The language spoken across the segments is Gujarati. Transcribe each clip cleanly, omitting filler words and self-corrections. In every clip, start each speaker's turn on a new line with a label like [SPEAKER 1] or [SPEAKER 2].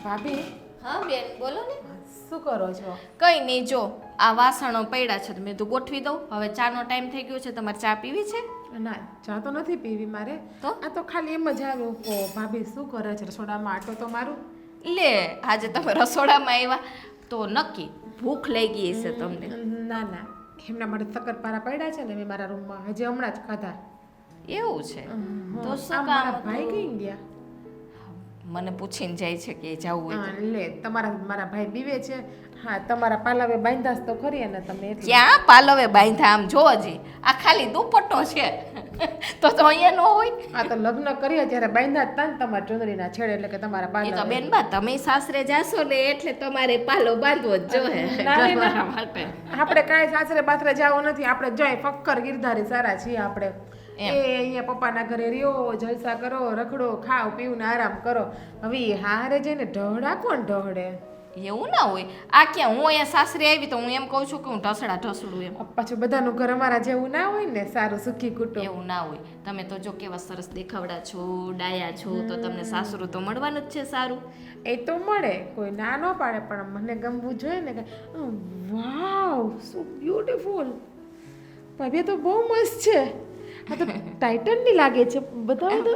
[SPEAKER 1] ભાભી
[SPEAKER 2] હા બેન બોલો ને.
[SPEAKER 1] શું કરો છો?
[SPEAKER 2] કઈ નહીં, જો આ વાસણો પડ્યા છે તો મેં તો ગોઠવી દઉં. હવે ચાનો ટાઈમ થઈ ગયો છે, તમારે ચા પીવી છે?
[SPEAKER 1] ના ચા તો નથી પીવી મારે.
[SPEAKER 2] તો
[SPEAKER 1] આ તો ખાલી એમ જ આવ્યું કહો ભાભી શું કરે છે રસોડામાં આટો તો મારું.
[SPEAKER 2] લે, આજે તમે રસોડામાં આવ્યા તો નક્કી ભૂખ લઈ ગઈ છે તમને.
[SPEAKER 1] ના ના, એમના માટે શક્કરપારા પડ્યા છે ને મેં મારા રૂમમાં હજી હમણાં જ ખાધા.
[SPEAKER 2] એવું છે તો
[SPEAKER 1] આ
[SPEAKER 2] શું
[SPEAKER 1] મારા
[SPEAKER 2] કામ
[SPEAKER 1] ભાઈ
[SPEAKER 2] હતું?
[SPEAKER 1] કઈ ગયા?
[SPEAKER 2] મને પૂછીને જાય છે કે જવું હોય તો.
[SPEAKER 1] લે મારા ભાઈ બીવે છે. હા તમારા પાલાવે બાંધાસ તો ખરી ને તમે એટલે.
[SPEAKER 2] ક્યાં પાલવે બાંધા? આમ જો હજી આ ખાલી દુપટ્ટો છે તો અહીંયા ન હોય.
[SPEAKER 1] આ તો લગ્ન કર્યા ત્યારે બાંધા જ તા ને તમારા ચુંદડીના છેડે એટલે કે તમારા
[SPEAKER 2] એ તો
[SPEAKER 1] પાલા.
[SPEAKER 2] બેન બા તમે સાસરે જાશો ને એટલે તમારે પાલો બાંધવો જ જોહે તમારા માટે.
[SPEAKER 1] આપણે કાંઈ સાસરે બાસરે જવું નથી. આપણે જોઈ ફક્કર ગિરધારી સારા છીએ આપણે. એ અહીંયા પપ્પાના ઘરે રહ્યો, જલસા કરો, રખડો, ખાઓ પીવું ને આરામ કરો. હવે હારે જઈને ઢહડા કોણ ઢહડે?
[SPEAKER 2] એવું ના હોય. આ ક્યાં હું અહીંયા સાસરે આવી તો હું એમ કહું છું કે હું ઢસડા ઢસડું એમ.
[SPEAKER 1] પાછું બધાનું ઘર અમારા જેવું ના હોય ને, સારું સુખી કુટુંબ.
[SPEAKER 2] એવું ના હોય. તમે તો જો કેવા સરસ દેખાવડા છો, ડાયા છો, તો તમને સાસરું તો મળવાનું જ છે સારું.
[SPEAKER 1] એ તો મળે, કોઈ ના ન પાડે, પણ મને ગમવું જોઈએ ને કે વાવ સો બ્યુટીફુલ. ભાભી તો બહુ મસ્ત છે. આ તો ટાઇટનની લાગે છે. બતાવો તો.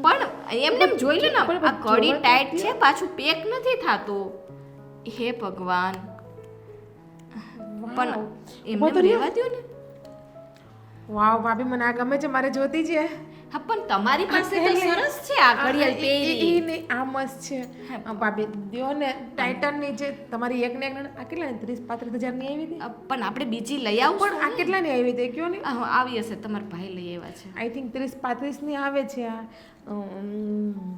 [SPEAKER 2] પણ એમને એમ જોઈ લે ને, આ કડી ટાઈટ છે, પાછું પેક નથી થાતું. હે ભગવાન. પણ એમને રહેવા દ્યો ને.
[SPEAKER 1] વાવ ભાભી મને આ ગમે છે, મારે જોતી છે.
[SPEAKER 2] હા પણ તમારી પાસે તો સરસ છે આ ઘડિયાળ પહેરી.
[SPEAKER 1] ને આ મસ્ત છે. ભાભી દ્યો ને ટાઇટનની છે. તમારી એક ને એક આ કેટલા 30-35 હજારની આવી હતી.
[SPEAKER 2] પણ આપણે બીજી લઈ આવું
[SPEAKER 1] પણ આ કેટલાની આવી હતી કયો ને?
[SPEAKER 2] આવી હશે, તમારા ભાઈ લઈ આવ્યા છે.
[SPEAKER 1] આઈ થિંક 30-35 ની આવે છે આ.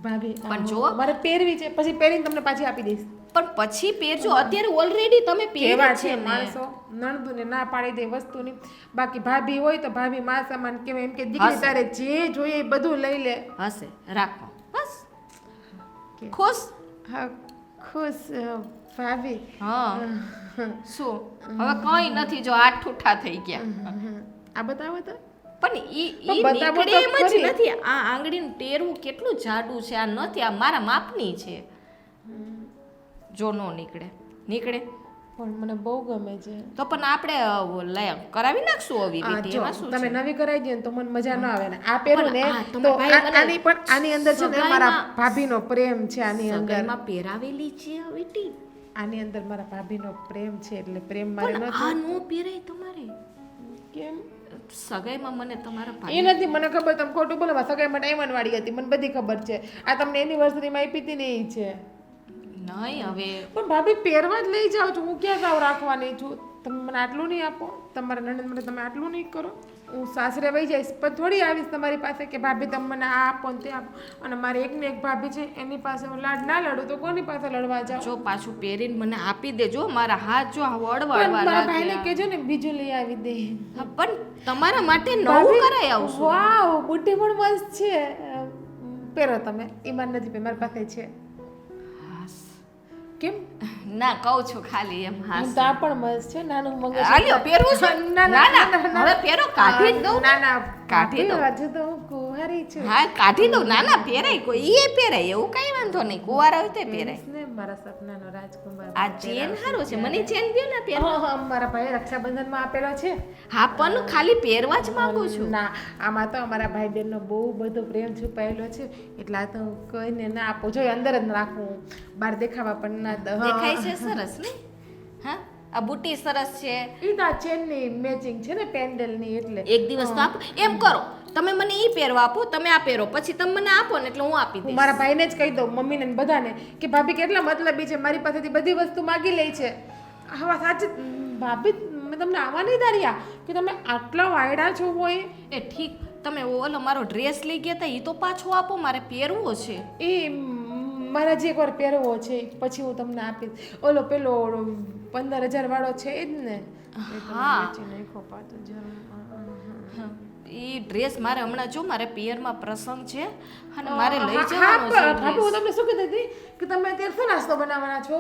[SPEAKER 1] ભાભી
[SPEAKER 2] પણ જો
[SPEAKER 1] મારે પહેરવી છે, પછી પહેરીને તમને પાછી આપી દઈશ.
[SPEAKER 2] પણ પછી પહેરજો, અત્યારે ઓલરેડી તમે
[SPEAKER 1] કેવા
[SPEAKER 2] પહેર્યા
[SPEAKER 1] છે
[SPEAKER 2] છે ને.
[SPEAKER 1] માણસો નણંદુને ના પાડી દે વસ્તુની. બાકી ભાભી હોય તો ભાભી માં સમાન કેવાય, એમ કે દીકરી તારે જે જોઈએ એ બધું લઈ લે.
[SPEAKER 2] હશે રાખો બસ. ખુશ?
[SPEAKER 1] હા ખુશ ભાભી.
[SPEAKER 2] હા શું હવે કઈ નથી, જો આઠ ઠૂઠા થઈ ગયા.
[SPEAKER 1] આ બતાવો તો.
[SPEAKER 2] પણ ઈ
[SPEAKER 1] બતાવો
[SPEAKER 2] નીકળે
[SPEAKER 1] તો
[SPEAKER 2] એમ જ
[SPEAKER 1] ખરી.
[SPEAKER 2] નથી. આ આંગળીનું ટેરવું કેટલું જાડું છે. આ નથી, આ મારા માપની છે. જો નો નીકળે
[SPEAKER 1] પણ મને બહુ ગમે છે.
[SPEAKER 2] તો પણ આપણે લઈ કરાવી નાખશું આવી રીતે.
[SPEAKER 1] જો
[SPEAKER 2] એમાં શું
[SPEAKER 1] તમે
[SPEAKER 2] છે?
[SPEAKER 1] નવી કરાવી દો ને તો મને મજા ન આવે ને. આ પહેરું ને
[SPEAKER 2] પણ આ
[SPEAKER 1] તો
[SPEAKER 2] તમારા ભાઈ મને
[SPEAKER 1] આની પણ આની અંદર છે ને મારા ભાભીનો પ્રેમ છે. આની અંદર
[SPEAKER 2] સગાઈમાં પહેરાવેલી છે હવે ટી.
[SPEAKER 1] આની અંદર મારા ભાભીનો પ્રેમ છે, એટલે પ્રેમ મારે
[SPEAKER 2] પણ
[SPEAKER 1] નથી.
[SPEAKER 2] આ નો પહેરાય તમારે.
[SPEAKER 1] કેમ?
[SPEAKER 2] સગાઈમાં મને તમારા
[SPEAKER 1] એ
[SPEAKER 2] ભાઈ
[SPEAKER 1] નથી મને ખબર. તમે ખોટું બોલો. સગાઈમાં ડાયમંડ વાળી હતી, મને બધી ખબર છે. આ તમને એનિવર્સરીમાં આપી હતી ને એ છે.
[SPEAKER 2] નહીં હવે
[SPEAKER 1] પણ ભાભી પહેરવા જ લઈ જાઉં છું. હું ક્યાં સાવ રાખવાની છું? તમે મને આટલું નહીં આપો, તમારા નણંદ મને તમે આટલું નહીં કરો. હું સાસરે વહી જઈશ પણ થોડી આવીશ તમારી પાસે કે ભાભી તમે મને આ આપો ને તે આપો. અને મારે એકને એક ભાભી છે, એની પાસે હું લાડ ના લડું તો કોની પાસે લડવા જાઉં?
[SPEAKER 2] જો પાછું પહેરીને મને આપી દેજો. મારા હાથ જો
[SPEAKER 1] પણ
[SPEAKER 2] વળવા
[SPEAKER 1] મારા ભાઈને
[SPEAKER 2] લાગ્યા.
[SPEAKER 1] કહેજો ને બીજું લઈ આવી દે.
[SPEAKER 2] હા, પણ તમારા માટે નવું કરાઈ આવશું.
[SPEAKER 1] વાવ બુટ્ટી પણ મસ્ત છે. પહેરો તમે. ઈમાન નથી પે મારી પાસે છે. કેમ?
[SPEAKER 2] ના કહું છું ખાલી એમ. હા
[SPEAKER 1] તો આ પણ મસ્ત છે. નાનું મગજ.
[SPEAKER 2] આલ્યો પહેરવું છે?
[SPEAKER 1] ના ના
[SPEAKER 2] હવે પહેરો, કાઢી જ દઉં.
[SPEAKER 1] ના ના
[SPEAKER 2] કાઢી દઉં.
[SPEAKER 1] હજુ તો હું કુંવારી છું.
[SPEAKER 2] હા કાઢી દઉં. ના પહેરાય, કોઈ એ પહેરાય, એવું કઈ વાંધો નહીં. કુંવારા હોય તો પહેરાય.
[SPEAKER 1] ને મારા સપનાનો રાજકુમાર.
[SPEAKER 2] આ ચેન સારું છે, મને ચેન દો ને પહેર.
[SPEAKER 1] મારા ભાઈ રક્ષાબંધનમાં આપેલો છે.
[SPEAKER 2] હા પણ ખાલી પહેરવા જ માંગુ છું.
[SPEAKER 1] ના આમાં તો અમારા ભાઈ બહેનનો બહુ બધો પ્રેમ છુપાયેલો છે, એટલે આ તો કોઈને ના આપો. જો અંદર જ રાખવું, બહાર દેખાવા પણ ના દો.
[SPEAKER 2] દેખાય છે સરસ ને. હા આ બુટ્ટી સરસ છે.
[SPEAKER 1] ઈ તો આ ચેનની મેચિંગ છે ને પેન્ડલની, એટલે
[SPEAKER 2] એક દિવસ તો આપો. એમ કરો તમે મને ઈ પહેરવા આપો, તમે આ પહેરો, પછી તમે મને આપો ને એટલે હું આપી
[SPEAKER 1] હું
[SPEAKER 2] દઈશ.
[SPEAKER 1] મારા ભાઈને જ કહી દઉં, મમ્મીને ને બધાને, કે ભાભી કેટલા મતલબી છે, મારી પાસેથી બધી વસ્તુ માગી લે છે. હા સાચી ભાભી, મેં તમને આવા નહીં ધાર્યા કે તમે આટલા વાયડા છો હોય.
[SPEAKER 2] એ ઠીક, તમે ઓલો મારો ડ્રેસ લઈ ગયા હતા એ તો પાછો આપો, મારે પહેરવો છે.
[SPEAKER 1] એ મારા જે એકવાર પહેરવો છે પછી હું તમને આપીશ. ઓલો પેલો 15,000 વાળો છે એ જ ને?
[SPEAKER 2] હા
[SPEAKER 1] હા
[SPEAKER 2] એ ડ્રેસ મારે હમણાં જો મારે પિયરમાં પ્રસંગ છે અને મારે લઈ
[SPEAKER 1] હા,
[SPEAKER 2] જવાનો છે
[SPEAKER 1] ભાભી હું
[SPEAKER 2] dress.
[SPEAKER 1] તમને શું કહેતી હતી કે તમે અત્યારે શું નાસ્તો બનાવવાના છો?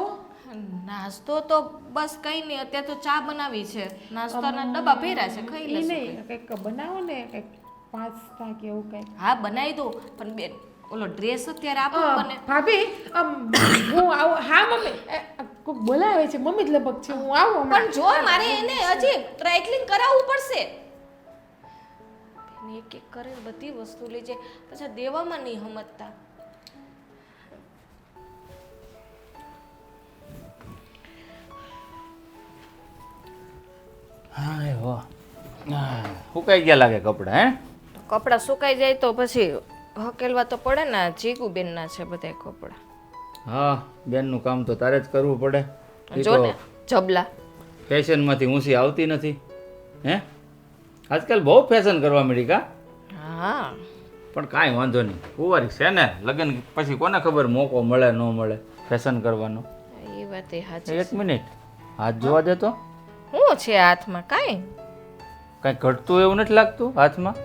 [SPEAKER 2] નાસ્તો તો બસ કઈ નહીં, અત્યારે તો ચા બનાવી છે, નાસ્તાના ડબ્બા ભર્યા છે, ખાઈ
[SPEAKER 1] ઈ
[SPEAKER 2] લેશું.
[SPEAKER 1] નહીં કંઈક બનાવો ને, કંઈક પાસ્તા કે એવું કંઈક.
[SPEAKER 2] હા બનાવી દો, પણ બેન ઓલો ડ્રેસ અત્યારે આપો મને.
[SPEAKER 1] ભાભી હું આવું. હા મમ્મી કોઈક બોલાવે છે મમ્મી જ લગભગ છે. હું આવું હમણાં.
[SPEAKER 2] પણ જો મારે એને હજી ડ્રાય ક્લીન કરાવવું પડશે. બેન એક એક કરે બધી વસ્તુ લઈ જાય પછી દેવામાં નહીં સમજતા.
[SPEAKER 3] હા હો સુકાઈ ગયા લાગે કપડાં હે.
[SPEAKER 2] કપડાં સુકાઈ જાય તો પછી હકેલવા તો પડે ને. જીગુ બેનના છે બધા કપડાં.
[SPEAKER 3] હા બેનનું કામ તો તારે જ કરવું પડે. ઈ
[SPEAKER 2] જો
[SPEAKER 3] તો
[SPEAKER 2] ને જબલા.
[SPEAKER 3] ફેશનમાંથી ઊંચી આવતી નથી હે. આજકાલ બહુ ફેશન કરવા મળી કા.
[SPEAKER 2] હા
[SPEAKER 3] પણ કાંઈ વાંધો નહીં. કુંવારી છે ને લગ્ન પછી કોને ખબર મોકો મળે ન મળે ફેશન કરવાનો.
[SPEAKER 2] એ વાત એ સાચી.
[SPEAKER 3] એક મિનિટ હાથ જોવા દે તો.
[SPEAKER 2] શું છે હાથમાં? કાંઈ
[SPEAKER 3] કાંઈ ઘટતું એવું નથી લાગતું હાથમાં.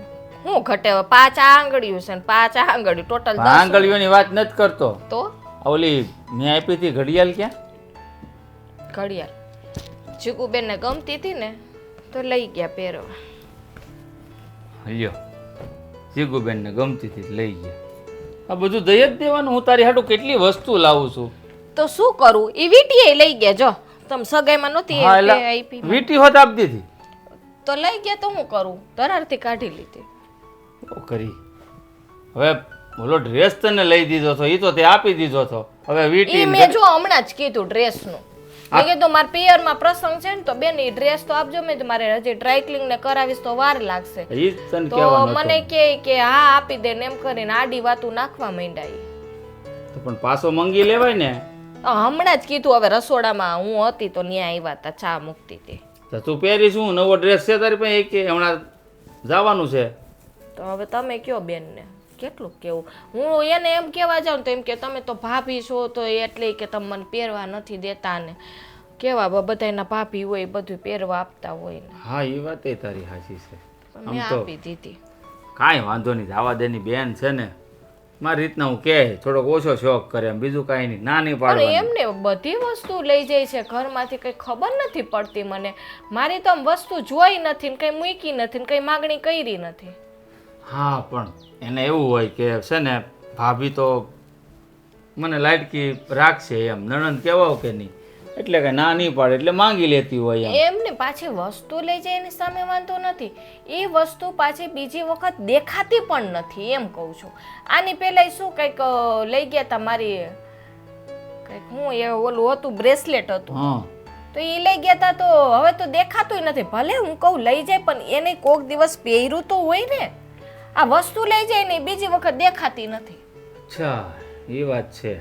[SPEAKER 2] હું ઘટે? 5 આંગળીઓ છે ને 5 આંગળીઓ ટોટલ 10.
[SPEAKER 3] આંગળીઓની વાત નથી કરતો.
[SPEAKER 2] તો
[SPEAKER 3] ઓલી મેં આપી હતી ઘડિયાળ ક્યાં?
[SPEAKER 2] ઘડિયાળ જીગુબેનને ગમતી હતી ને તો લઈ ગયા પહેરવા.
[SPEAKER 3] લ્યો જીગુબેનને ગમતી હતી લઈ ગયા. આ બધું દઈ જ દેવાનું. હું તારી હાટું કેટલી વસ્તુ લાવું છું.
[SPEAKER 2] તો શું કરું? એ વીટીએ લઈ ગયા. જો તમે સગાઈમાં નહોતી
[SPEAKER 3] હા,
[SPEAKER 2] એટલે
[SPEAKER 3] એલા,
[SPEAKER 2] આપી.
[SPEAKER 3] વીંટી હોત આપી દીધી.
[SPEAKER 2] તો લઈ ગયા તો હું કરું? ધરારથી કાઢી લીધી.
[SPEAKER 3] ઓ કરી હવે બોલો ડ્રેસ તને લઈ દીધો હતો એ તો તે આપી દીધો હતો. હવે
[SPEAKER 2] એ
[SPEAKER 3] વીંટી
[SPEAKER 2] મેં જો હમણાં જ કીધું ડ્રેસનું. મેં કીધું મારા પિયરમાં પ્રસંગ છે ને તો બેન એ ડ્રેસ તો આપજો. મેં કીધું મારે હજી ડ્રાય ક્લીન ને કરાવીશ તો વાર લાગશે.
[SPEAKER 3] ઈ જ તને
[SPEAKER 2] તો
[SPEAKER 3] કહેવાનું
[SPEAKER 2] મને
[SPEAKER 3] હતું.
[SPEAKER 2] કહે કે હા આપી દે ને એમ કરીને આડી વાતું નાખવા માંડ્યા.
[SPEAKER 3] તો પણ પાછો મંગી લેવાય ને.
[SPEAKER 2] હમણાં જ કીધું. હવે રસોડામાં હું હતી તો ન્યા આવ્યા હતા ચા મૂકતી હતી.
[SPEAKER 3] તો તું પહેરી શું નવો ડ્રેસ છે તારી પાસે કે હમણાં જવાનું છે?
[SPEAKER 2] તો હવે તમે કયો બેનને કેટલું કેવું. હું એને એમ કહેવા જાઉં તો એમ કે તમે તો ભાભી છો તો એટલે કે તમે મને પહેરવા નથી દેતા ને કેવા બધાના ભાભી હોય બધું પહેરવા આપતા હોય ને.
[SPEAKER 3] હા એ વાત તારી સાચી છે.
[SPEAKER 2] પણ મેં
[SPEAKER 3] આમ તો
[SPEAKER 2] આપી દીધી.
[SPEAKER 3] કાંઈ વાંધો નહીં. આવા દેની બેન છે ને મારી રીતના હું કહે થોડોક ઓછો શોખ કરે એમ બીજું કાંઈ નહીં. ના નહીં
[SPEAKER 2] પણ
[SPEAKER 3] પાડવાની.
[SPEAKER 2] એમને બધી વસ્તુ લઈ જાય છે ઘરમાંથી. કંઈ ખબર નથી પડતી મને. મારી તો આમ વસ્તુ જોઈ નથી ને કંઈ મૂકી નથી ને કંઈ માગણી કરી નથી.
[SPEAKER 3] હા પણ એને એવું હોય કે છે ને ભાભી તો મને લાડકી રાખશે એમ. નણંદ કહેવાઓ કે નહીં એટલે કે ના નહીં પાડે એટલે માંગી લેતી હોય એમ.
[SPEAKER 2] એમને પાછી વસ્તુ લઈ જાય એની સામે વાંધો નથી. એ વસ્તુ પાછી બીજી વખત દેખાતી પણ નથી એમ કહું છું. આની પહેલા શું કંઈક લઈ ગયા હતા મારી કંઈક હું એ ઓલું હતું બ્રેસલેટ હતું
[SPEAKER 3] હા
[SPEAKER 2] તો એ લઈ ગયા હતા તો હવે તો દેખાતું નથી. ભલે હું કહું લઈ જાય પણ એને કોઈક દિવસ પહેર્યું તો હોય ને. આ વસ્તુ લઈ જાય ને બીજી વખત દેખાતી નથી.
[SPEAKER 3] અચ્છા એ વાત છે.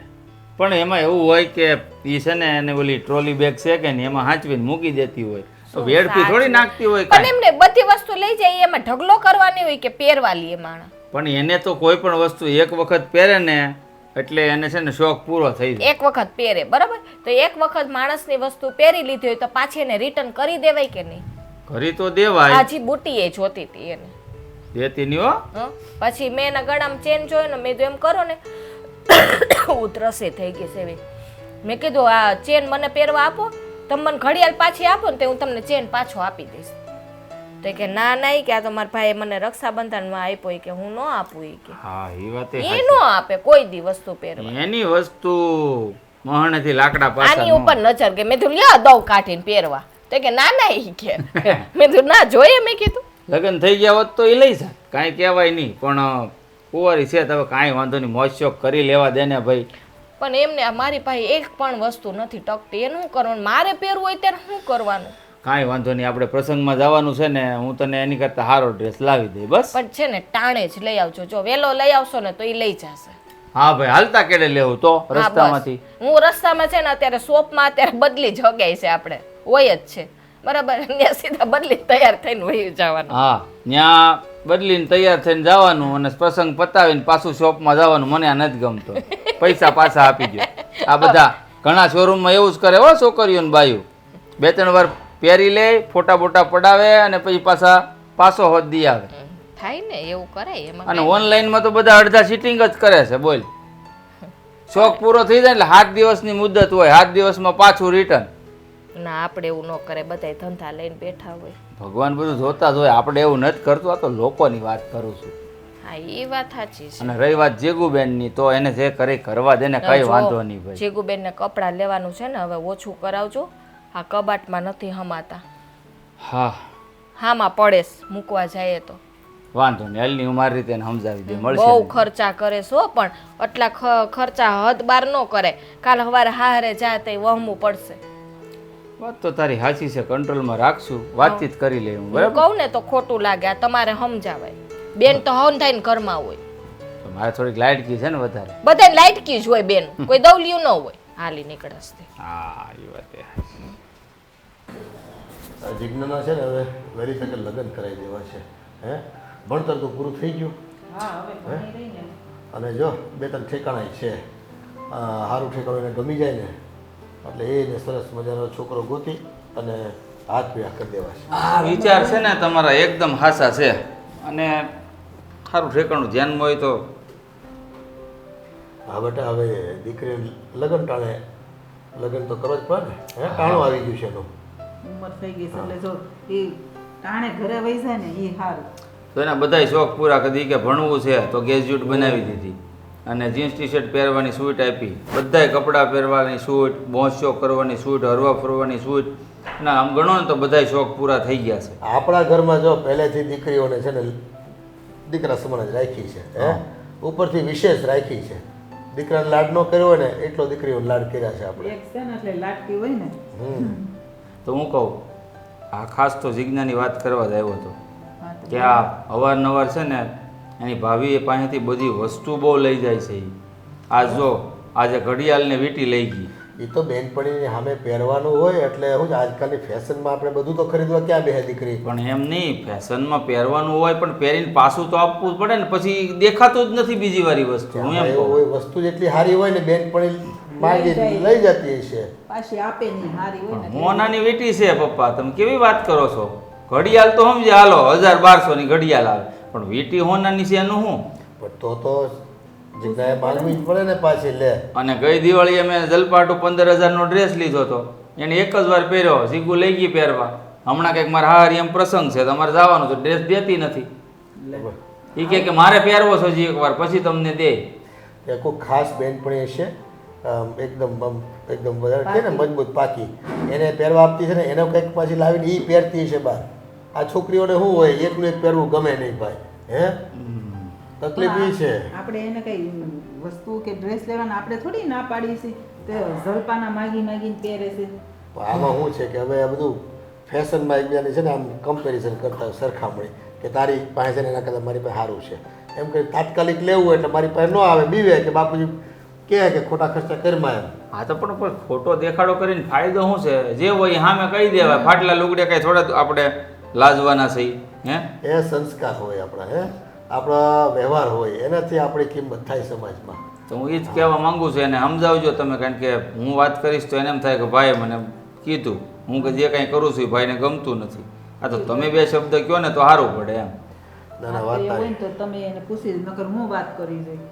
[SPEAKER 3] પણ એમાં એવું હોય કે એ છે ને એને ઓલી ટ્રોલી બેગ છે કે નહીં એમાં હાંચવીને મૂકી દેતી હોય તો વેડથી થોડી નાખતી હોય
[SPEAKER 2] પણ
[SPEAKER 3] કાંઈ.
[SPEAKER 2] એમને બધી વસ્તુ લઈ જાય એમાં ઢગલો કરવાની હોય કે પહેરવા લે માણસ.
[SPEAKER 3] પણ એને તો કોઈ પણ વસ્તુ એક વખત પહેરે ને એટલે એને છે ને શોખ પૂરો થઈ જાય.
[SPEAKER 2] એક વખત પહેરે બરાબર તો એક વખત માણસની વસ્તુ પહેરી લીધી હોય તો પાછી એને રિટર્ન કરી દેવાય કે નહીં?
[SPEAKER 3] કરી તો દેવાય.
[SPEAKER 2] આજી બુટી એ જોતી હતી એને.
[SPEAKER 3] દેતી નહીં હો.
[SPEAKER 2] હં? પછી મેં એના ગળામાં ચેન જોયો ને મેં તો એમ કરો ને ઉધરસે થઈ ગઈ છે એવી. મેં કીધું આ ચેન મને પહેરવા આપો. તમે મને ઘડિયાળ પાછી આપો ને તો હું તમને ચેન પાછો આપી દઈશ. તો કે ના ના કે આ તો મારા ભાઈએ મને રક્ષાબંધનમાં આપ્યો કે હું ન આપું એ કે.
[SPEAKER 3] હા એ વાત
[SPEAKER 2] એ ન આપે કોઈ દી વસ્તુ પહેરવા.
[SPEAKER 3] એની વસ્તુ મહાણેથી લાકડા
[SPEAKER 2] આની
[SPEAKER 3] પાછા
[SPEAKER 2] ઉપર નજર કે મેં કીધું લ્યો દઉં કાઢીને પહેરવા. તો કે ના ના ઈ કે મેં કીધું ના જોઈએ. મેં કીધું
[SPEAKER 3] લગ્ન થઈ ગયા હોત તો એ લઈ જાય કાંઈ કહેવાય નહીં. પણ કુંવારી છે તો હવે કાંઈ વાંધો નહીં મોજ શોખ કરી લેવા દે ને ભાઈ.
[SPEAKER 2] પણ એમને મારી પાસે એક પણ વસ્તુ નથી ટકતી. એનું શું કરવાનું? મારે પહેરવું હોય ત્યારે શું કરવાનું?
[SPEAKER 3] કાંઈ વાંધો નહીં. આપણે પ્રસંગમાં જવાનું છે ને હું તને એની કરતાં સારો ડ્રેસ લાવી દઈ બસ.
[SPEAKER 2] પણ છે ને ટાણે જ લઈ આવજો. જો વેલો લઈ આવશો ને તો એ લઈ જશે.
[SPEAKER 3] હા ભાઈ હાલતા કેડે લેવું તો
[SPEAKER 2] હા, બસ.
[SPEAKER 3] રસ્તામાંથી.
[SPEAKER 2] હું રસ્તામાં છે ને અત્યારે શોપમાં અત્યારે બદલી જગાઈ છે આપણે હોય જ છે બરાબર. ત્યાં સીધા બદલી તૈયાર થઈને વહી જવાનું.
[SPEAKER 3] હા ત્યાં બદલીને તૈયાર થઈને જવાનું અને પ્રસંગ પતાવીને પાછું શોપમાં જવાનું. મને આ નથી ગમતો. પૈસા પાછા આપી દો. આ બધા ઘણા શોરૂમમાં એવું જ કરે હો છોકરીઓ ને બાયું. 2-3 વાર પહેરી લે ફોટા બોટા પડાવે અને પછી પાછો હોત દી આવે.
[SPEAKER 2] થાય ને એવું કરાય એમાં.
[SPEAKER 3] અને ઓનલાઈનમાં તો બધા અડધા સિટિંગ જ કરે છે બોલ. શોખ પૂરો થઈ જાય એટલે 7 દિવસની મુદત હોય. 7 દિવસમાં પાછું રિટર્ન.
[SPEAKER 2] ના આપણે એવું ન કરે. બધા ધંધા લઈને બેઠા હોય.
[SPEAKER 3] ભગવાન બધું જોતા જ હોય. આપણે એવું નથી કરતું. આ તો લોકોની વાત કરું છું.
[SPEAKER 2] હા એ વાત સાચી છે.
[SPEAKER 3] અને રહી વાત જેગુબેનની, તો એને જે કરે કરવા દે ને, કઈ વાંધો નહીં ભાઈ.
[SPEAKER 2] જીગુબેનને કપડાં લેવાનું છે ને, હવે ઓછું કરાવજો. આ કબાટમાં નથી હમાતા.
[SPEAKER 3] હા
[SPEAKER 2] હામાં પડેસ મૂકવા જાય તો
[SPEAKER 3] વાંધો નહીં, હાલની હું મારી રીતે એને સમજાવી દે, મળશે
[SPEAKER 2] બહુ
[SPEAKER 3] નહીં.
[SPEAKER 2] ખર્ચા કરે છો, પણ આટલા ખર્ચા હદ બાર ન કરે. કાલ સવારે હારે જાય તો વહમું પડશે.
[SPEAKER 3] વાત તો તારી સાચી છે, કંટ્રોલમાં રાખશું, વાતચીત કરી લે હું,
[SPEAKER 2] હું
[SPEAKER 3] બરાબર.
[SPEAKER 2] કહું ને તો ખોટું લાગે. આ તમારે સમજાવાય. બેન તો હવન થઈને ઘરમાં હોય.
[SPEAKER 3] તો મારે થોડીક લાઇટકી છે ને વધારે.
[SPEAKER 2] બધાને લાઈટકી જ હોય બેન, કોઈ દવલિયું ન હોય. હાલી નીકળસ તે.
[SPEAKER 3] હા એ વાત એ.
[SPEAKER 4] જિજ્ઞાના છે ને હવે વહેલી તકે લગ્ન કરાવી દેવા છે. હે ભણતર તો પૂરું થઈ ગયું. અને જો બે ત્રણ ઠેકાણા છે, સારું ઠેકાણું એને ગમી જાય ને એટલે એને સરસ મજાનો છોકરો ગોતી અને હાથ પીડા કરી દેવા છે.
[SPEAKER 3] આ વિચાર છે ને તમારા એકદમ હાસા છે, અને સારું ઠેકાણું ધ્યાનમાં હોય તો.
[SPEAKER 4] હા બેટા, હવે દીકરી લગ્ન ટાણે લગ્ન તો કરવા જ પડે ને. હે ટાણું આવી ગયું છે એનું.
[SPEAKER 5] ઉંમર થઈ ગઈ છે એટલે જો એ ટાણે ઘરે વહી જાય ને એ સારું.
[SPEAKER 3] તો એના બધાય શોખ પૂરા કરી કે ભણવું છે તો ગ્રેજ્યુએટ બનાવી દીધી, અને જીન્સ ટી શર્ટ પહેરવાની છૂટ આપી, બધાય કપડાં પહેરવાની છૂટ, મોજ શોખ કરવાની છૂટ, હરવા ફરવાની છૂટ. ના આમ ગણો ને તો બધાય શોખ પૂરા થઈ ગયા છે.
[SPEAKER 4] આપણા ઘરમાં જો પહેલેથી દીકરીઓને છે ને દીકરા સમાન જ રાખી છે. હે ઉપરથી વિશેષ રાખી છે. દીકરાને લાડ ન કર્યો હોય ને એટલો દીકરીઓને લાડ કર્યા છે આપણે.
[SPEAKER 5] એક છે ને એટલે લાટકી હોય ને.
[SPEAKER 3] તો હું કહું, આ ખાસ તો જિજ્ઞાની વાત કરવા જ આવ્યો હતો
[SPEAKER 5] હા તો
[SPEAKER 3] કે આ અવારનવાર છે ને એની ભાભી પાસેથી બધી વસ્તુ બહુ લઈ જાય છે. આ જો આજે ઘડિયાળને વીંટી લઈ ગઈ.
[SPEAKER 4] એ તો બેનપણીની સામે પહેરવાનું હોય એટલે શું છે, આજકાલની ફેશનમાં આપણે બધું તો ખરીદવા ક્યાં બેહે દીકરી.
[SPEAKER 3] પણ એમ નહીં, ફેશનમાં પહેરવાનું હોય પણ પહેરીને પાછું તો આપવું જ પડે ને, પછી દેખાતું જ નથી બીજી વારી વસ્તુ. હું એમ
[SPEAKER 4] એવું
[SPEAKER 3] કહું.
[SPEAKER 4] હોય વસ્તુ જેટલી સારી હોય ને બેનપણી માંગી લઈ જતી છે.
[SPEAKER 5] પાછી આપે નહીં હારી હોય ને.
[SPEAKER 3] મોનાની વીંટી છે પપ્પા, તમે કેવી વાત કરો છો? ઘડિયાળ તો સમજે હાલો 1000-1200 ની ઘડિયાળ આવે, પણ વીંટી હોનાની છે એનું શું?
[SPEAKER 4] પણ તો જગ્યાએ માંગવી જ પડે ને પાછી લે.
[SPEAKER 3] અને ગઈ દિવાળીએ મેં જલપાટો 15000 નો ડ્રેસ લીધો હતો, એને એક જ વાર પહેર્યો, સીગુ લઈ ગઈ પહેરવા. હમણાં કંઈક મારા હારી એમ પ્રસંગ છે, તમારે જવાનું તો ડ્રેસ દેતી નથી. એ કે મારે પહેરવો છે હજી એકવાર, પછી તમને દે.
[SPEAKER 4] એ કોઈ ખાસ બેનપણી છે એકદમ વધારે છે ને મજબૂત પાકી, એને પહેરવા આપતી છે ને એને કંઈક પાછી લાવીને એ પહેરતી છે બહાર. આ છોકરીઓને શું હોય, એકનું એક પહેરવું ગમે નહીં ભાઈ. હે તકલીફ એ છે.
[SPEAKER 5] આપણે એને કઈ વસ્તુ કે ડ્રેસ લેવાના આપણે થોડી ના પાડી છે. તે ઝલપાના માગીને પહેરે છે.
[SPEAKER 4] આમાં શું છે કે હવે આ બધું ફેશનમાં એકબીજાની છે ને આમ કમ્પેરિઝન કરતા હોય, સરખામણી કે તારી પાસે છે ને એના કરતાં મારી પાસે સારું છે એમ કરી તાત્કાલિક લેવું એટલે મારી પાસે ન આવે, બીવે કે બાપુજી કહે કે ખોટા ખર્ચા કરીમાં એમ.
[SPEAKER 3] હા તો પણ ખોટો દેખાડો કરીને ફાયદો શું છે? જે હોય સામે કહી દેવાય. ફાટલા લુગડે કઈ થોડા આપણે લાજવાના છે? હે
[SPEAKER 4] એ સંસ્કાર હોય આપણા, હે આપણા વ્યવહાર હોય, એનાથી આપણી કિંમત થાય સમાજમાં.
[SPEAKER 3] તો હું એ જ કહેવા માંગુ છું, એને સમજાવજો તમે, કારણ કે હું વાત કરીશ તો એને એમ થાય કે ભાઈ મને કીધું, હું કે જે કંઈ કરું છું એ ભાઈને ગમતું નથી. આ તો તમે બે શબ્દ કહો ને તો સારું પડે એમ.
[SPEAKER 4] ના ના
[SPEAKER 5] હા,
[SPEAKER 4] વાત
[SPEAKER 5] તો એવું હોય
[SPEAKER 4] તારી.
[SPEAKER 5] ને તો તમે એને પૂછી જ નકર હું વાત કરી જોઈ.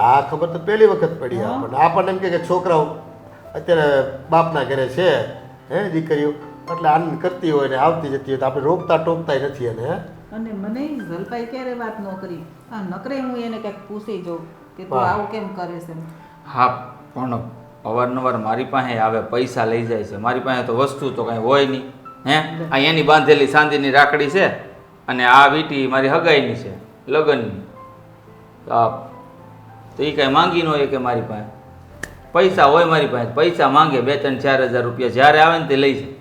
[SPEAKER 4] આ ખબર તો પહેલી વખત પડી આપણને એમ કે છોકરાઓ અત્યારે બાપના ઘરે છે, હે દીકરીઓ એટલે આનંદ કરતી હોય ને આવતી જતી હોય તો આપણે રોકતા ટોકતા નથી એને. હે
[SPEAKER 5] અને મને ઝલપાઈ ક્યારે વાત ન કરી. આ નકરે હું એને કંઈક પૂછી જોઉં કે તું
[SPEAKER 4] વાહ.
[SPEAKER 5] આવું કેમ કરે છે.
[SPEAKER 3] હા પણ અવારનવાર મારી પાસે આવે, પૈસા લઈ જાય છે. મારી પાસે તો વસ્તુ તો કાંઈ હોય નહીં. હે આ એની બાંધેલી ચાંદીની રાખડી છે, અને આ વીંટી મારી હગાઈની છે, લગ્નની. તો એ કાંઈ માંગી ન હોય કે મારી પાસે પૈસા હોય, મારી પાસે પૈસા માંગે 2-4 હજાર રૂપિયા જ્યારે આવે ને તે લઈ જાય.